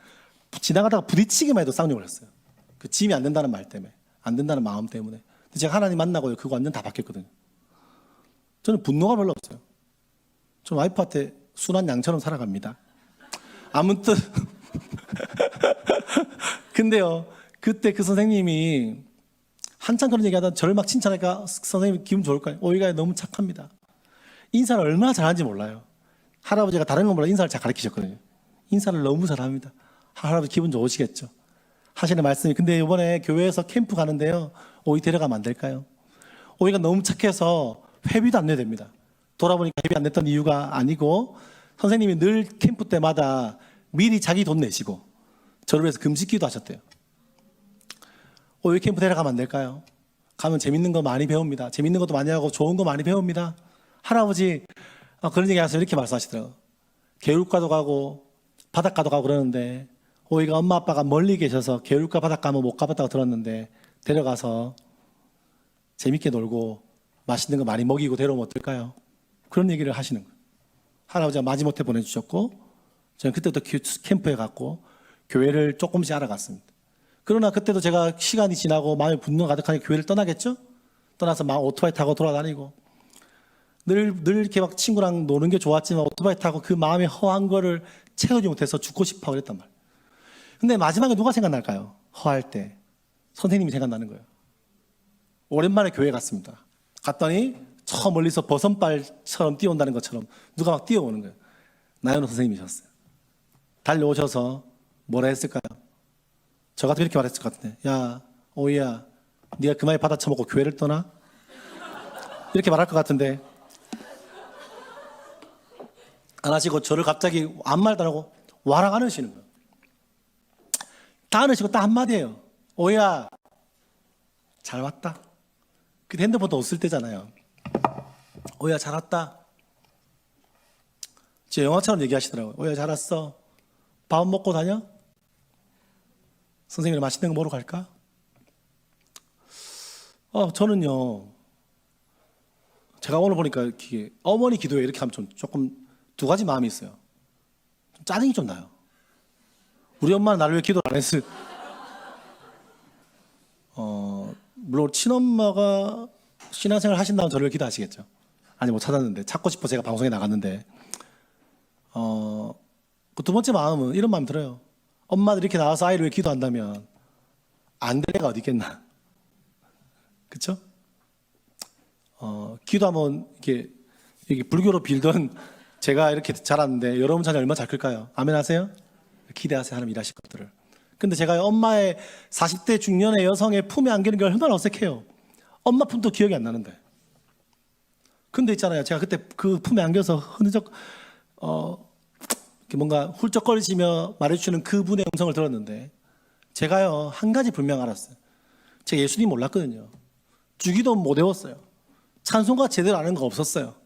Speaker 1: 지나가다가 부딪히기만 해도 쌍욕을 했어요. 그 짐이 안 된다는 말 때문에 안 된다는 마음 때문에. 근데 제가 하나님 만나고요 그거 완전 다 바뀌었거든요. 저는 분노가 별로 없어요. 저는 와이프한테 순한 양처럼 살아갑니다. 아무튼 근데요 그때 그 선생님이 한참 그런 얘기하다 저를 막 칭찬하니까 선생님 기분 좋을까요? 오이가 너무 착합니다. 인사를 얼마나 잘하는지 몰라요. 할아버지가 다른 건 몰라 인사를 잘 가르치셨거든요. 인사를 너무 잘합니다. 할아버지 기분 좋으시겠죠. 하시는 말씀이 근데 이번에 교회에서 캠프 가는데요 오이 데려가면 안 될까요? 오이가 너무 착해서 회비도 안 내야 됩니다. 돌아보니까 회비 안 냈던 이유가 아니고 선생님이 늘 캠프 때마다 미리 자기 돈 내시고 저를 위해서 금식기도 하셨대요. 오이 캠프 데려가면 안 될까요? 가면 재밌는 거 많이 배웁니다. 재밌는 것도 많이 하고 좋은 거 많이 배웁니다. 할아버지 그런 얘기 하셔서 이렇게 말씀하시더라고요. 개울가도 가고 바닷가도 가고 그러는데 오이가 엄마 아빠가 멀리 계셔서 개울가 바닷가 한번 못 가봤다고 들었는데 데려가서 재밌게 놀고 맛있는 거 많이 먹이고 데려오면 어떨까요? 그런 얘기를 하시는 거예요. 할아버지가 마지못해 보내주셨고 저는 그때부터 캠프에 갔고 교회를 조금씩 알아갔습니다. 그러나 그때도 제가 시간이 지나고 마음에 분노가 가득하니 교회를 떠나겠죠? 떠나서 막 오토바이 타고 돌아다니고 늘 이렇게 막 친구랑 노는 게 좋았지만 오토바이 타고 그 마음의 허한 거를 채우지 못해서 죽고 싶어 그랬단 말이에요. 근데 마지막에 누가 생각날까요? 허할 때 선생님이 생각나는 거예요. 오랜만에 교회 갔습니다. 갔더니 저 멀리서 버선발처럼 뛰어온다는 것처럼 누가 막 뛰어오는 거예요. 나연호 선생님이셨어요. 달려오셔서 뭐라 했을까요? 저 같으면 이렇게 말했을 것 같은데 야 오이야 네가 그만에 받아쳐먹고 교회를 떠나? 이렇게 말할 것 같은데 안 하시고 저를 갑자기 아무 말도 안 하고 와락 안으시는 거예요. 다 안으시고 딱 한마디예요. 오이야 잘 왔다. 그때 핸드폰도 없을 때잖아요. 오이야 잘 왔다. 제 영화처럼 얘기하시더라고요. 오이야 잘 왔어. 밥 먹고 다녀? 선생님이랑 맛있는 거 먹으러 갈까? 저는요 제가 오늘 보니까 이렇게 어머니 기도에 이렇게 하면 좀 조금 두 가지 마음이 있어요. 좀 짜증이 좀 나요. 우리 엄마는 나를 왜 기도를 안 했을? 물론 친엄마가 신앙생활 하신다면 저를 기도하시겠죠. 아니 못 찾았는데 찾고 싶어 제가 방송에 나갔는데 그 두 번째 마음은 이런 마음 들어요. 엄마들이 이렇게 나와서 아이를 왜 기도한다면 안 될 애가 어디 있겠나. 그렇죠? 기도하면 이게 불교로 빌던 제가 이렇게 자랐는데 여러분 자녀 얼마나 잘 클까요? 아멘 하세요? 기대하세요. 하나님 일하실 것들을. 근데 제가 엄마의 40대 중년의 여성의 품에 안기는 게 얼마나 어색해요. 엄마 품도 기억이 안 나는데. 근데 있잖아요. 제가 그때 그 품에 안겨서 흐느적 이렇게 뭔가 훌쩍거리시며 말해주시는 그분의 음성을 들었는데 제가요 한 가지 분명 알았어요. 제가 예수님 몰랐거든요. 주기도 못 외웠어요. 찬송가 제대로 아는 거 없었어요.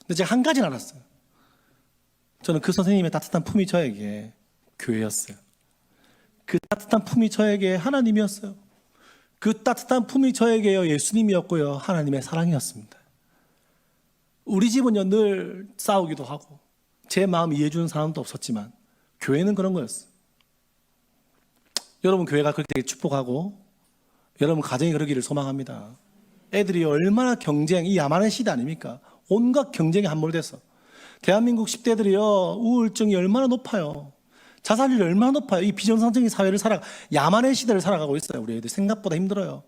Speaker 1: 근데 제가 한 가지는 알았어요. 저는 그 선생님의 따뜻한 품이 저에게 교회였어요. 그 따뜻한 품이 저에게 하나님이었어요. 그 따뜻한 품이 저에게요 예수님이었고요 하나님의 사랑이었습니다. 우리 집은요 늘 싸우기도 하고 제 마음 이해해주는 사람도 없었지만 교회는 그런 거였어요. 여러분 교회가 그렇게 되게 축복하고 여러분 가정이 그러기를 소망합니다. 애들이 얼마나 이 야만의 시대 아닙니까? 온갖 경쟁에 함몰돼서 대한민국 10대들이요 우울증이 얼마나 높아요. 자살률이 얼마나 높아요. 이 비정상적인 사회를 야만의 시대를 살아가고 있어요. 우리 애들 생각보다 힘들어요.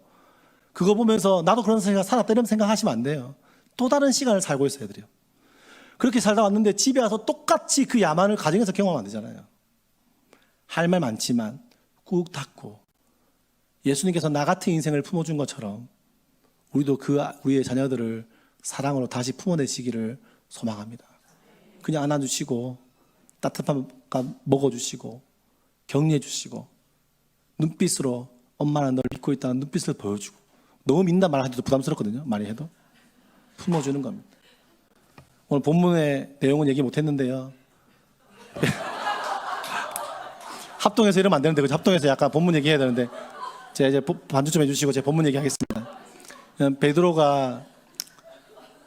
Speaker 1: 그거 보면서 나도 그런 생각 살았다 이런 생각하시면 안 돼요. 또 다른 시간을 살고 있어요 애들이요. 그렇게 살다 왔는데 집에 와서 똑같이 그 야만을 가정에서 경험하면 안 되잖아요. 할 말 많지만 꾹 닫고 예수님께서 나 같은 인생을 품어준 것처럼 우리도 우리의 자녀들을 사랑으로 다시 품어내시기를 소망합니다. 그냥 안아주시고 따뜻한 밥 먹어주시고 격려해주시고 눈빛으로 엄마는 널 믿고 있다는 눈빛을 보여주고, 너무 믿는다 말하기도 부담스럽거든요. 많이 해도 품어주는 겁니다. 오늘 본문의 내용은 얘기 못했는데요. 합동해서 이러면 안 되는데, 그죠? 합동해서 약간 본문 얘기해야 되는데 제가 이제 반주 좀 해주시고 제가 본문 얘기하겠습니다. 베드로가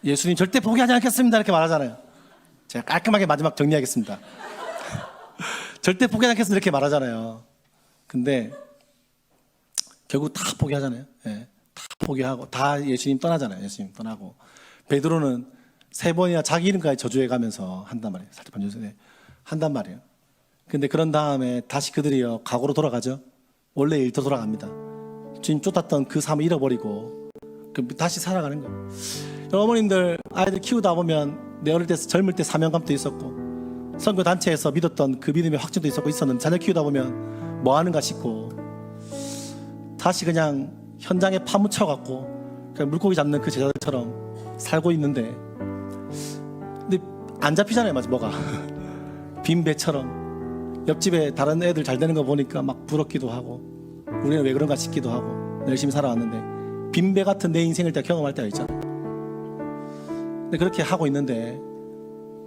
Speaker 1: 예수님 절대 포기하지 않겠습니다 이렇게 말하잖아요. 제가 깔끔하게 마지막 정리하겠습니다. 절대 포기하지 않겠습니다 이렇게 말하잖아요. 근데 결국 다 포기하잖아요. 예, 다 포기하고 다 예수님 떠나잖아요. 예수님 떠나고 베드로는 3번이나 자기 이름까지 저주해 가면서 한단 말이에요. 살짝 반주해 한단 말이에요. 근데 그런 다음에 다시 그들이요 과거로 돌아가죠. 원래 일터 돌아갑니다. 주님 쫓았던 그 삶을 잃어버리고 다시 살아가는 거예요. 어머님들 아이들 키우다 보면 내 어릴 때 젊을 때 사명감도 있었고 선교 단체에서 믿었던 그 믿음의 확증도 있었는데 자녀 키우다 보면 뭐 하는가 싶고 다시 그냥 현장에 파묻혀 갖고 그냥 물고기 잡는 그 제자들처럼 살고 있는데, 근데 안 잡히잖아요. 맞아, 뭐가 빈 배처럼 옆집에 다른 애들 잘 되는 거 보니까 막 부럽기도 하고 우리는 왜 그런가 싶기도 하고 열심히 살아왔는데 빈배 같은 내 인생을 다 경험할 때가 있잖아요. 근데 그렇게 하고 있는데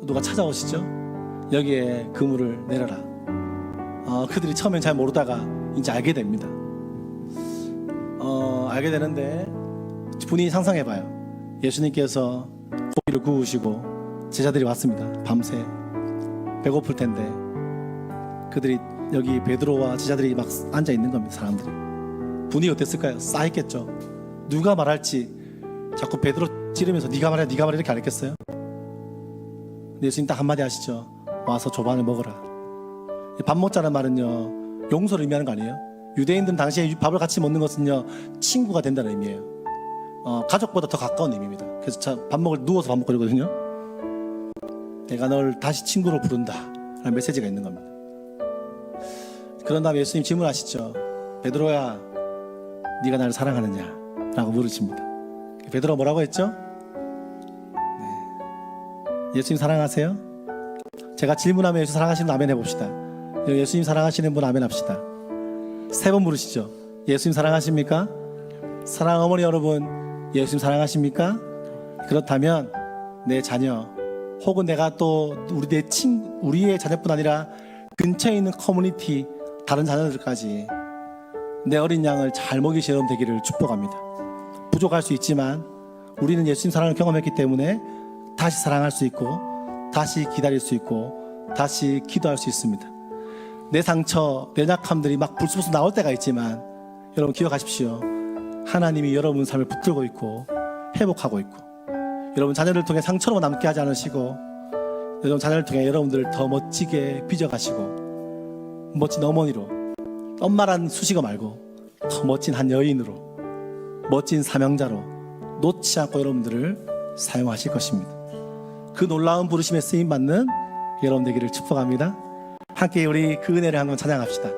Speaker 1: 누가 찾아오시죠? 여기에 그물을 내려라. 그들이 처음엔 잘 모르다가 이제 알게 됩니다. 알게 되는데 분위기 상상해봐요. 예수님께서 고기를 구우시고 제자들이 왔습니다. 밤새 배고플 텐데 그들이 여기 베드로와 제자들이 막 앉아 있는 겁니다. 사람들이 분위기 어땠을까요? 싸했겠죠. 누가 말할지 자꾸 베드로 찌르면서 네가 말해 네가 말해 이렇게 안 했겠어요? 근데 예수님 딱 한마디 하시죠. 와서 조반을 먹어라. 밥 먹자는 말은요 용서를 의미하는 거 아니에요? 유대인들은 당시에 밥을 같이 먹는 것은요 친구가 된다는 의미예요. 가족보다 더 가까운 의미입니다. 그래서 누워서 밥 먹고 이러거든요. 내가 널 다시 친구로 부른다 라는 메시지가 있는 겁니다. 그런 다음에 예수님 질문하시죠. 베드로야 네가 나를 사랑하느냐 라고 물으십니다. 베드로가 뭐라고 했죠? 네. 예수님 사랑하세요? 제가 질문하면 예수 사랑하시는 분 아멘 해봅시다. 예수님 사랑하시는 분 아멘 합시다. 3번 물으시죠. 예수님 사랑하십니까? 사랑하는 어머니 여러분, 예수님 사랑하십니까? 그렇다면 내 자녀 혹은 내가 또 우리의 자녀뿐 아니라 근처에 있는 커뮤니티 다른 자녀들까지 내 어린 양을 잘 먹이시는 되기를 축복합니다. 부족할 수 있지만 우리는 예수님 사랑을 경험했기 때문에 다시 사랑할 수 있고 다시 기다릴 수 있고 다시 기도할 수 있습니다. 내 상처, 내 약함들이 막 불쑥불쑥 나올 때가 있지만 여러분 기억하십시오. 하나님이 여러분 삶을 붙들고 있고 회복하고 있고 여러분 자녀를 통해 상처로 남게 하지 않으시고 여러분 자녀를 통해 여러분들을 더 멋지게 빚어가시고 멋진 어머니로 엄마란 수식어 말고 더 멋진 한 여인으로 멋진 사명자로 놓지 않고 여러분들을 사용하실 것입니다. 그 놀라운 부르심에 쓰임받는 여러분 되기를 축복합니다. 함께 우리 그 은혜를 한번 찬양합시다.